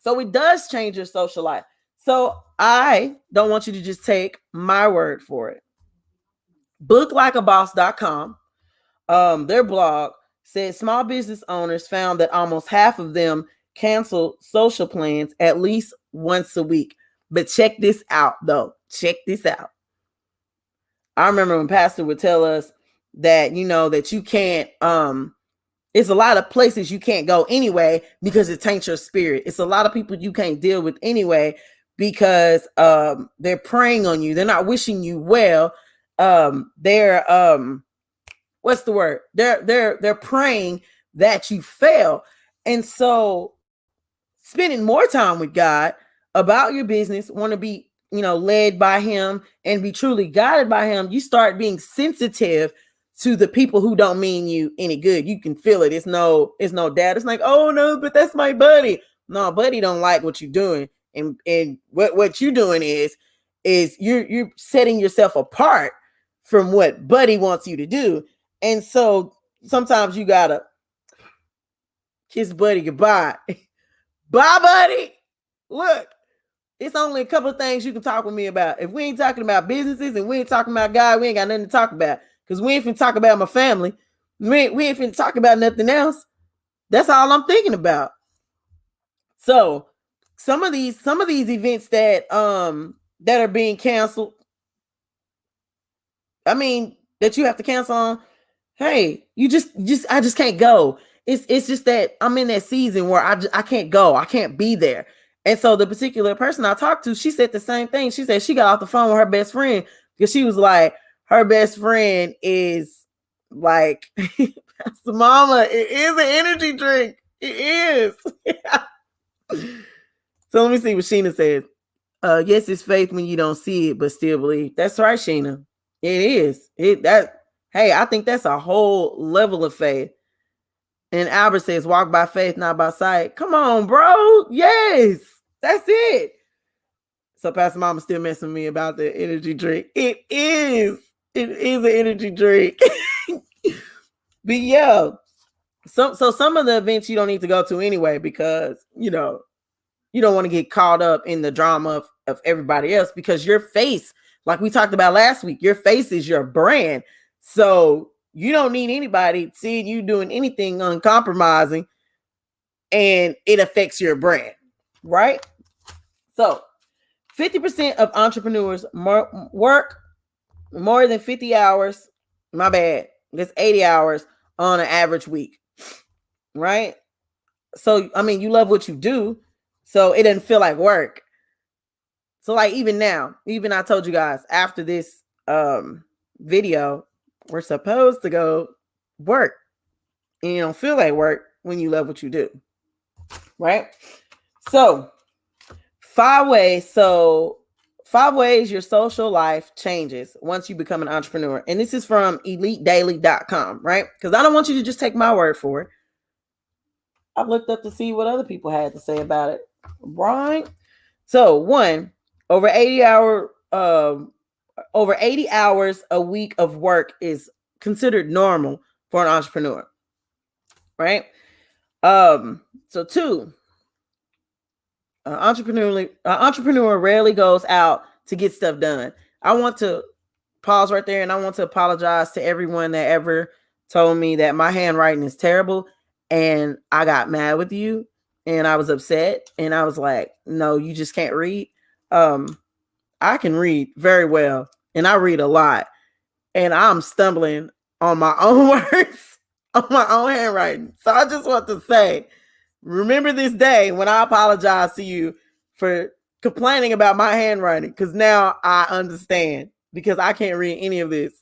so it does change your social life. So I don't want you to just take my word for it. Booklikeaboss.com, their blog said small business owners found that almost half of them cancel social plans at least once a week. But check this out, though. Check this out. I remember when Pastor would tell us that, that you can't, it's a lot of places you can't go anyway because it taints your spirit. It's a lot of people you can't deal with anyway because they're preying on you. They're not wishing you well. They're what's the word? They're praying that you fail. And so spending more time with God about your business, want to be, led by him and be truly guided by him, you start being sensitive to the people who don't mean you any good. You can feel it. It's no doubt. It's like, oh no, but that's my buddy. No, buddy don't like what you're doing. And what you're doing is you're setting yourself apart from what buddy wants you to do. And so sometimes you gotta kiss buddy goodbye. Bye, buddy. Look, it's only a couple of things you can talk with me about. If we ain't talking about businesses and we ain't talking about God, we ain't got nothing to talk about. Because we ain't finna talk about my family. We ain't finna talk about nothing else. That's all I'm thinking about. So some of these events that are being canceled, that you have to cancel on, hey, I just can't go. It's just that I'm in that season where I can't go. I can't be there. And so the particular person I talked to, she said the same thing. She said she got off the phone with her best friend because she was like, her best friend is like, Pastor Mama, it is an energy drink. It is. So let me see what Sheena says. Yes, it's faith when you don't see it, but still believe. That's right, Sheena. It is. Hey, I think that's a whole level of faith. And Albert says, walk by faith, not by sight. Come on, bro. Yes, that's it. So Pastor Mama still messing with me about the energy drink. It is an energy drink. But yeah, some of the events you don't need to go to anyway, because you don't want to get caught up in the drama of everybody else, because your face, like we talked about last week, your face is your brand. So you don't need anybody seeing you doing anything uncompromising, and it affects your brand, right? So 50% of entrepreneurs work more than 50 hours. My bad. That's 80 hours on an average week, right? So, I mean, you love what you do, so it doesn't feel like work. So, like, even now, I told you guys after this video, we're supposed to go work. And you don't feel like work when you love what you do, right? So, 5 ways. So, 5 ways your social life changes once you become an entrepreneur. And this is from elitedaily.com, right? Because I don't want you to just take my word for it. I've looked up to see what other people had to say about it, right? So, 1, over 80 hours a week of work is considered normal for an entrepreneur, right? So 2, entrepreneur rarely goes out to get stuff done. I want to pause right there, and I want to apologize to everyone that ever told me that my handwriting is terrible, and I got mad with you, and I was upset, and I was like, no, you just can't read. I can read very well, and I read a lot, and I'm stumbling on my own words, on my own handwriting. So I just want to say, remember this day when I apologize to you for complaining about my handwriting, because now I understand, because I can't read any of this.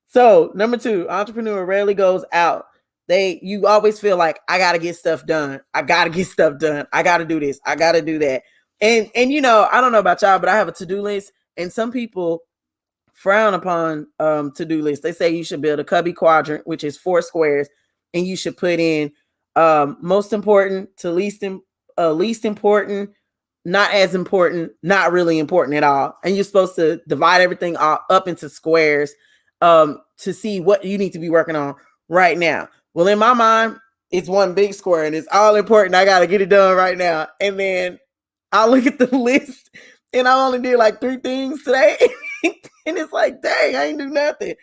So, number 2, entrepreneur rarely goes out. You always feel like, I got to get stuff done. I got to get stuff done. I got to do this. I got to do that. And I don't know about y'all, but I have a to-do list, and some people frown upon to-do lists. They say you should build a cubby quadrant, which is 4 squares, and you should put in most important to least important, not as important, not really important at all. And you're supposed to divide everything up into squares to see what you need to be working on right now. Well, in my mind, it's one big square and it's all important. I got to get it done right now. And then I look at the list and I only did like 3 things today. And it's like, dang, I ain't do nothing.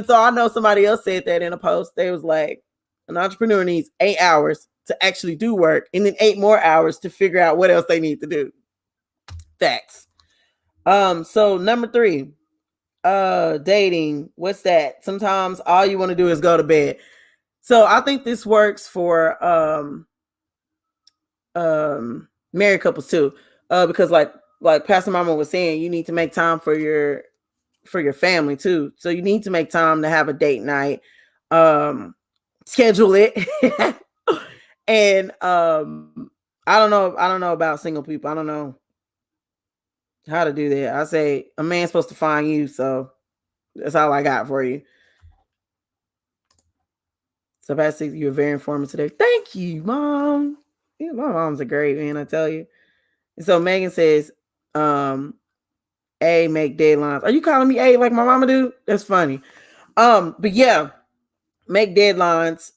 So I know somebody else said that in a post. They was like, an entrepreneur needs 8 hours to actually do work, and then 8 more hours to figure out what else they need to do. Facts. So number 3, dating. What's that? Sometimes all you want to do is go to bed. So I think this works for married couples too. Because like Pastor Mama was saying, you need to make time for your family too. So you need to make time to have a date night. Schedule it. And I don't know about single people. I don't know how to do that. I say a man's supposed to find you, so that's all I got for you. So Pastor, you're very informative today. Thank you, Mom. Yeah, my mom's a great man, I tell you. And so Megan says, A, make deadlines. Are you calling me A like my mama do? That's funny. But yeah, make deadlines,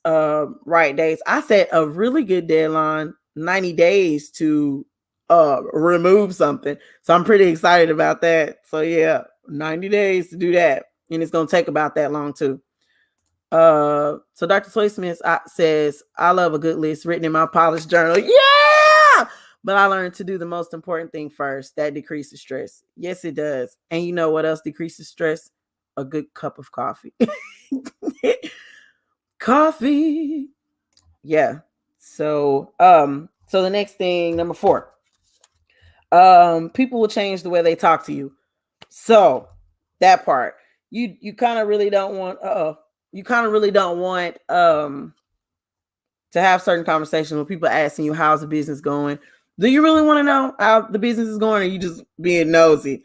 right days. I set a really good deadline, 90 days to remove something. So I'm pretty excited about that. So yeah, 90 days to do that. And it's going to take about that long too. So Dr. Toy Smith says, I love a good list written in my polished journal. Yeah! But I learned to do the most important thing first. That decreases stress. Yes, it does. And you know what else decreases stress? A good cup of coffee. Coffee. Yeah. So the next thing, number 4. People will change the way they talk to you. So that part. You kind of really don't want to have certain conversations with people asking you how's the business going. Do you really want to know how the business is going, or are you just being nosy?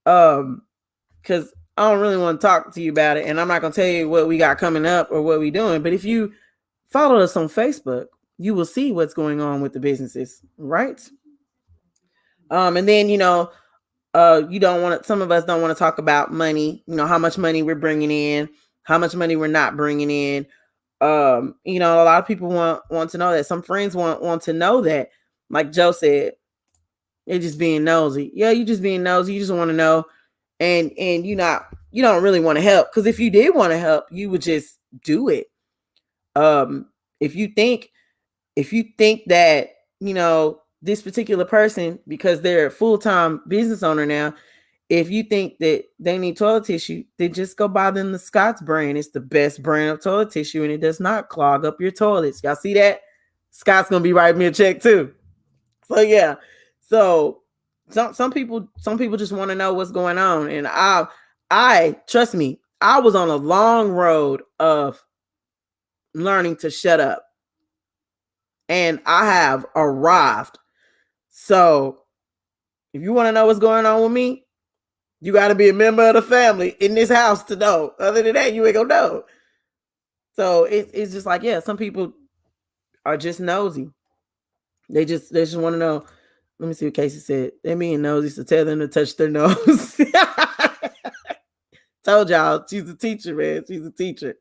Because I don't really want to talk to you about it, and I'm not going to tell you what we got coming up or what we're doing. But if you follow us on Facebook, you will see what's going on with the businesses, right? And then, you don't want to, some of us don't want to talk about money, how much money we're bringing in, how much money we're not bringing in. A lot of people want to know that. Some friends want to know that. Like Joe said, they're just being nosy. Yeah, you just being nosy. You just want to know. And you don't really want to help. Because if you did want to help, you would just do it. If you think that, this particular person, because they're a full-time business owner now, if you think that they need toilet tissue, then just go buy them the Scott's brand. It's the best brand of toilet tissue, and it does not clog up your toilets. Y'all see that? Scott's gonna be writing me a check too. So yeah. So some people just want to know what's going on. And I trust me, I was on a long road of learning to shut up. And I have arrived. So if you want to know what's going on with me, you got to be a member of the family in this house to know. Other than that, you ain't gonna know. So it's just like, yeah, some people are just nosy. They just want to know. Let me see what Casey said. They being nosy, so tell them to touch their nose. Told y'all, she's a teacher, man. She's a teacher.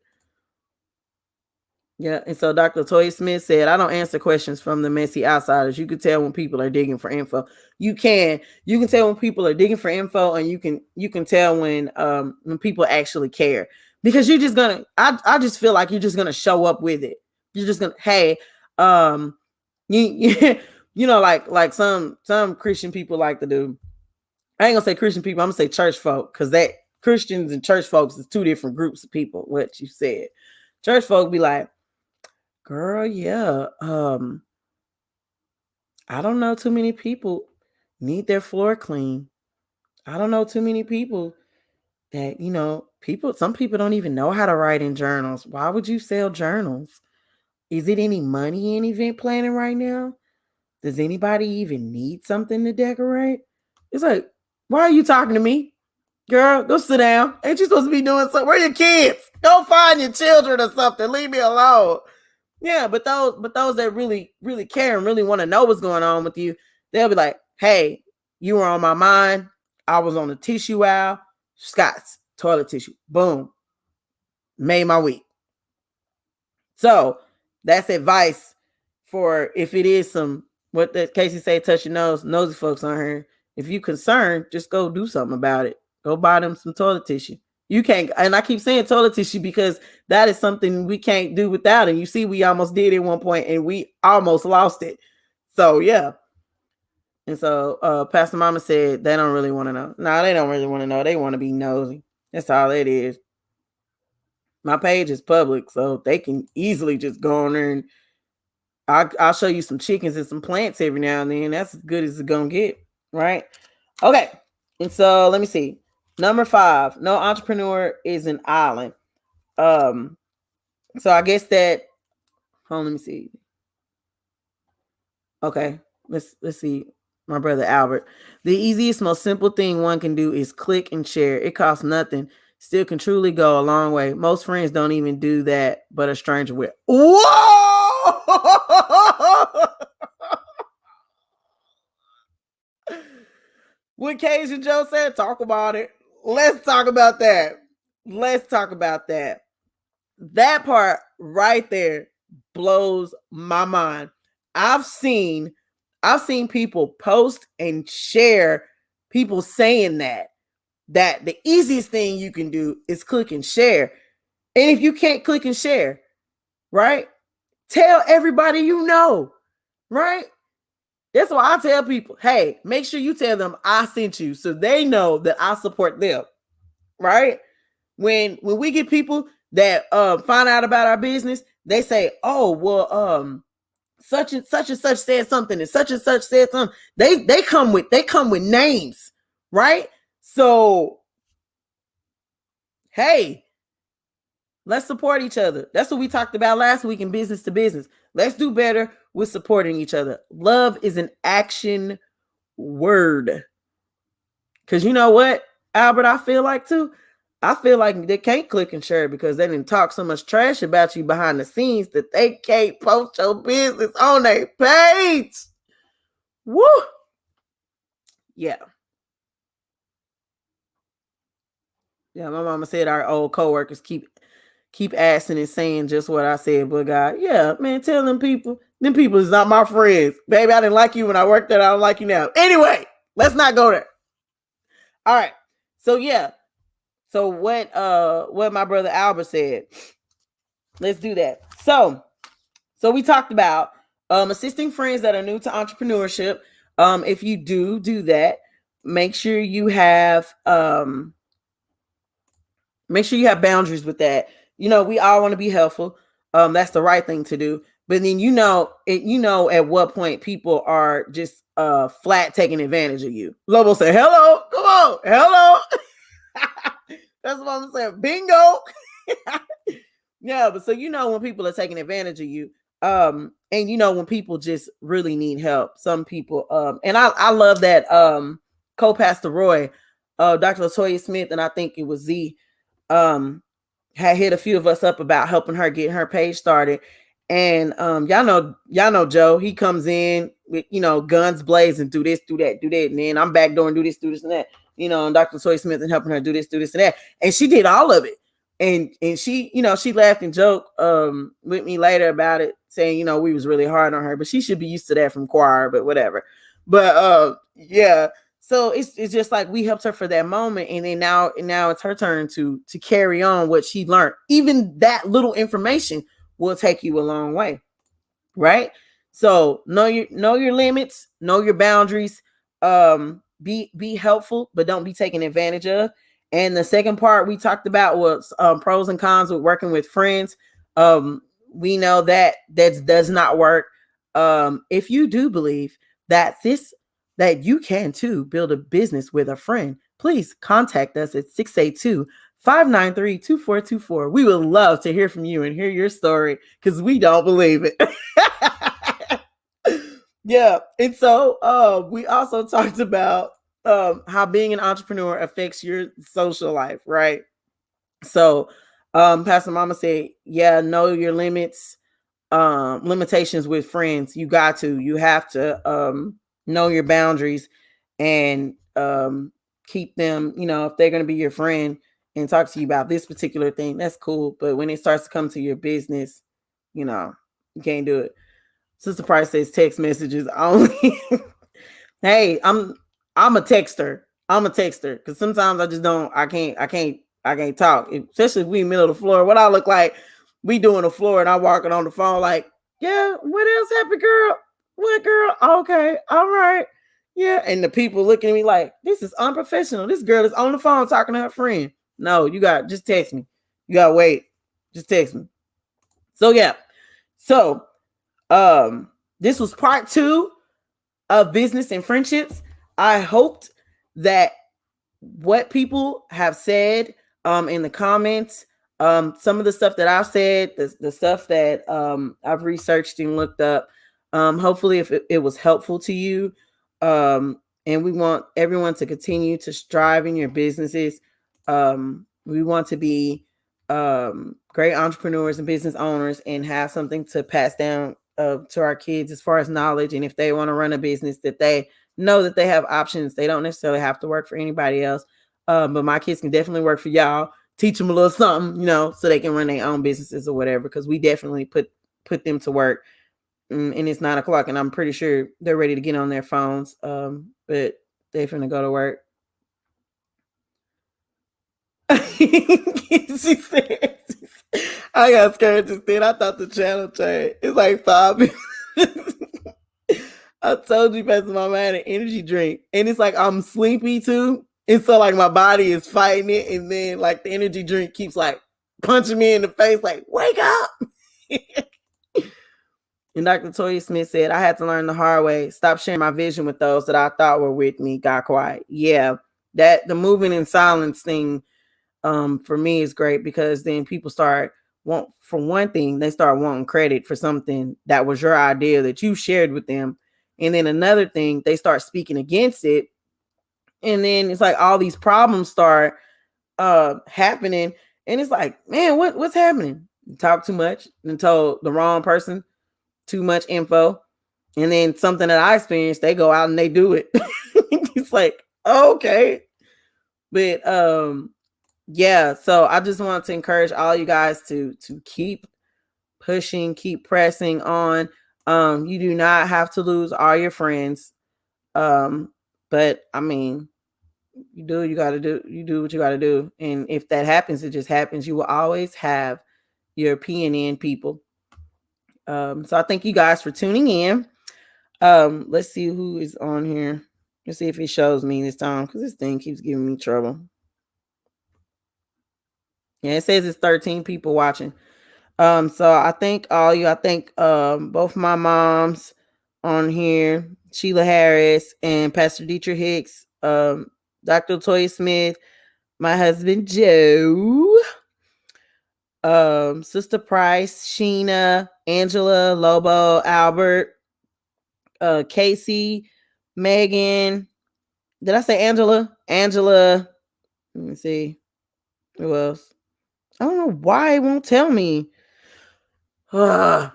Yeah, and so Dr. Toya Smith said, I don't answer questions from the messy outsiders. You can tell when people are digging for info. You can tell when people are digging for info, and you can tell when people actually care. Because you're just gonna, I just feel like you're just gonna show up with it. You're just gonna, hey, like some Christian people like to do. I ain't gonna say Christian people, I'm gonna say church folk, because that Christians and church folks is two different groups of people, what you said. Church folk be like, girl, yeah. I don't know too many people need their floor clean. I don't know too many people that, some people don't even know how to write in journals. Why would you sell journals? Is it any money in event planning right now? Does anybody even need something to decorate? It's like, why are you talking to me? Girl, go sit down. Ain't you supposed to be doing something? Where are your kids? Go find your children or something. Leave me alone. Yeah, but those that really, really care and really want to know what's going on with you, they'll be like, hey, you were on my mind. I was on the tissue aisle. Scott's toilet tissue. Boom. Made my week. So that's advice for if it is some, what that Casey say, touch your nose, nosy folks on here. If you concerned, just go do something about it. Go buy them some toilet tissue. You can't, and I keep saying toilet tissue because that is something we can't do without. And you see, we almost did at one point and we almost lost it. So yeah. And so Pastor Mama said they don't really want to know. No, they don't really want to know. They want to be nosy. That's all it is. My page is public, so they can easily just go on there and I'll show you some chickens and some plants every now and then. That's as good as it's gonna get, right? Okay. And so let me see. Number 5, no entrepreneur is an island. So I guess that, let me see. Okay, let's see. My brother Albert. The easiest, most simple thing one can do is click and share. It costs nothing. Still can truly go a long way. Most friends don't even do that, but a stranger will. Whoa! What Cajun Joe said, talk about it. Let's talk about that. That part right there blows my mind. I've seen people post and share people saying that the easiest thing you can do is click and share. And if you can't click and share, right? Tell everybody you know, right? That's why I tell people, hey, make sure you tell them I sent you so they know that I support them, right? When we get people that find out about our business, they say, oh, well, such and such said something and such said something. They come with names, right? So, hey, let's support each other. That's what we talked about last week in Business to Business. Let's do better with supporting each other. Love is an action word. Because you know what, Albert, I feel like too? I feel like they can't click and share because they didn't talk so much trash about you behind the scenes that they can't post your business on their page. Woo! Yeah. Yeah, my mama said our old coworkers keep asking and saying just what I said, but God, yeah, man, tell them people is not my friends. Baby, I didn't like you when I worked there. I don't like you now. Anyway, let's not go there. All right. So yeah. So what my brother Albert said. Let's do that. So we talked about assisting friends that are new to entrepreneurship. If you do that, make sure you have boundaries with that. We all want to be helpful. That's the right thing to do. But then at what point people are just flat taking advantage of you. Lobo said, "Hello, come on, hello." That's what I'm saying. Bingo. Yeah, but so when people are taking advantage of you, and when people just really need help. Some people, and I love that co-pastor Roy, Dr. Latoya Smith, and I think it was Z, had hit a few of us up about helping her get her page started. And y'all know Joe, he comes in with guns blazing, do this, do that, do that, and then I'm back door and do this, and that. And Dr. Latoya Smith and helping her do this, and that. And she did all of it. And she, she laughed and joked with me later about it, saying, we was really hard on her, but she should be used to that from choir, but whatever. But yeah. So it's just like we helped her for that moment, and then now it's her turn to carry on what she learned. Even that little information will take you a long way, right? So know your limits, know your boundaries. Be helpful, but don't be taken advantage of. And the second part we talked about was pros and cons with working with friends. We know that does not work. If you do believe that you can too build a business with a friend, please contact us at 682-593-2424. We would love to hear from you and hear your story, because we don't believe it. Yeah. And so we also talked about how being an entrepreneur affects your social life, right? So Pastor Mama said, yeah, know your limits, limitations with friends. You have to know your boundaries and keep them, if they're going to be your friend and talk to you about this particular thing, that's cool. But when it starts to come to your business, you can't do it. Sister Price says text messages only. Hey, I'm a texter. Because sometimes I just don't. I can't talk, especially if we in the middle of the floor. What I look like, we doing the floor and I'm walking on the phone like, yeah, what else happened, girl? What, girl? Okay, all right, yeah. And the people looking at me like, this is unprofessional. This girl is on the phone talking to her friend. No, just text me. You gotta wait. Just text me. So yeah. So this was part 2 of business and friendships. I hoped that what people have said in the comments, some of the stuff that I've said, the stuff that I've researched and looked up, hopefully if it was helpful to you. And we want everyone to continue to strive in your businesses. We want to be great entrepreneurs and business owners and have something to pass down to our kids as far as knowledge. And if they want to run a business, that they know that they have options. They don't necessarily have to work for anybody else. But my kids can definitely work for y'all. Teach them a little something, so they can run their own businesses or whatever, because we definitely put them to work. And it's 9:00 and I'm pretty sure they're ready to get on their phones. But they're finna go to work. She said, I got scared just then. I thought the channel changed. It's like 5 minutes. I told you, Pastor Mama, I had an energy drink. And it's like I'm sleepy too. And so like my body is fighting it. And then like the energy drink keeps like punching me in the face, like, wake up. And Dr. Toya Smith said, I had to learn the hard way. Stop sharing my vision with those that I thought were with me. Got quiet. Yeah. That the moving in silence thing for me is great, because then people start for one thing, they start wanting credit for something that was your idea that you shared with them. And then another thing, they start speaking against it. And then it's like all these problems start happening. And it's like, man, what's happening? You talk too much and told the wrong person too much info. And then something that I experienced, they go out and they do it. He's like, okay. But yeah, so I just want to encourage all you guys to keep pushing, keep pressing on. You do not have to lose all your friends. But I mean, you do what you gotta do. You do what you gotta do. And if that happens, it just happens. You will always have your PNN people. So I thank you guys for tuning in. Let's see who is on here. Let's see if it shows me this time, because this thing keeps giving me trouble. Yeah, it says it's 13 people watching. So I thank all you. I thank both my moms on here, Sheila Harris and Pastor Dietrich Hicks, Dr. Toya Smith, my husband Joe, Sister Price, Sheena, Angela, Lobo, Albert, Casey, Megan. Did I say Angela? Angela. Let me see. Who else? I don't know why it won't tell me. And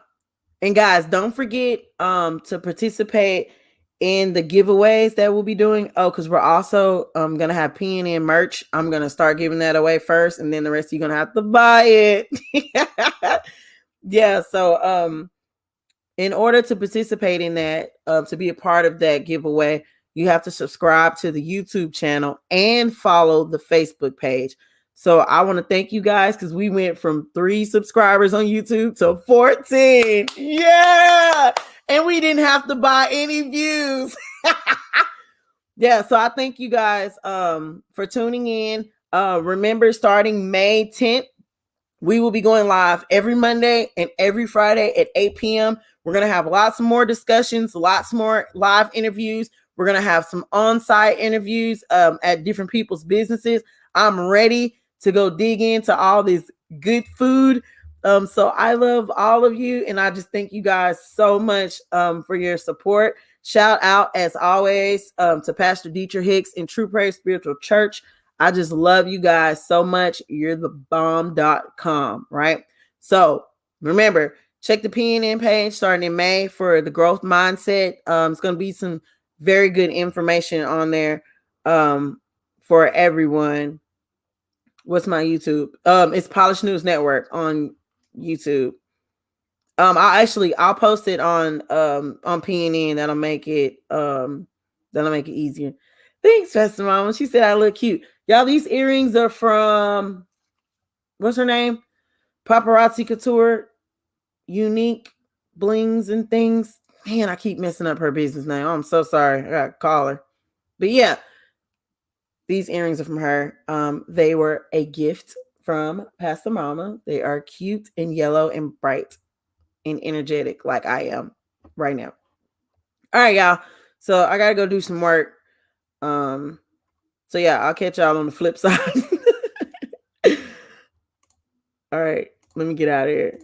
guys, don't forget to participate in the giveaways that we'll be doing. Oh, because we're also gonna have PNN merch. I'm gonna start giving that away first, and then the rest of you gonna have to buy it. Yeah, so in order to participate in that, to be a part of that giveaway, you have to subscribe to the YouTube channel and follow the Facebook page. So I want to thank you guys, because we went from 3 subscribers on YouTube to 14. Yeah. And we didn't have to buy any views. Yeah. So I thank you guys for tuning in. Remember, starting May 10th, we will be going live every Monday and every Friday at 8 p.m. We're going to have lots more discussions, lots more live interviews. We're going to have some on-site interviews at different people's businesses. I'm ready to go dig into all this good food. So I love all of you, and I just thank you guys so much for your support. Shout out, as always, to Pastor Dietrich Hicks and True Praise Spiritual Church. I just love you guys so much. You're the bomb.com, right? So remember, check the PNN page starting in May for the growth mindset. It's going to be some very good information on there for everyone. What's my YouTube? It's Polish News Network on YouTube. I'll post it on PNN. That'll make it easier. Thanks, Pastor Mama. She said I look cute. Y'all, these earrings are from, what's her name? Paparazzi Couture, Unique Blings and Things. Man, I keep messing up her business name. I'm so sorry. I gotta call her. But yeah, these earrings are from her. They were a gift from Pastor Mama. They are cute and yellow and bright and energetic like I am right now. All right, y'all. So I gotta go do some work. So yeah, I'll catch y'all on the flip side. All right, let me get out of here.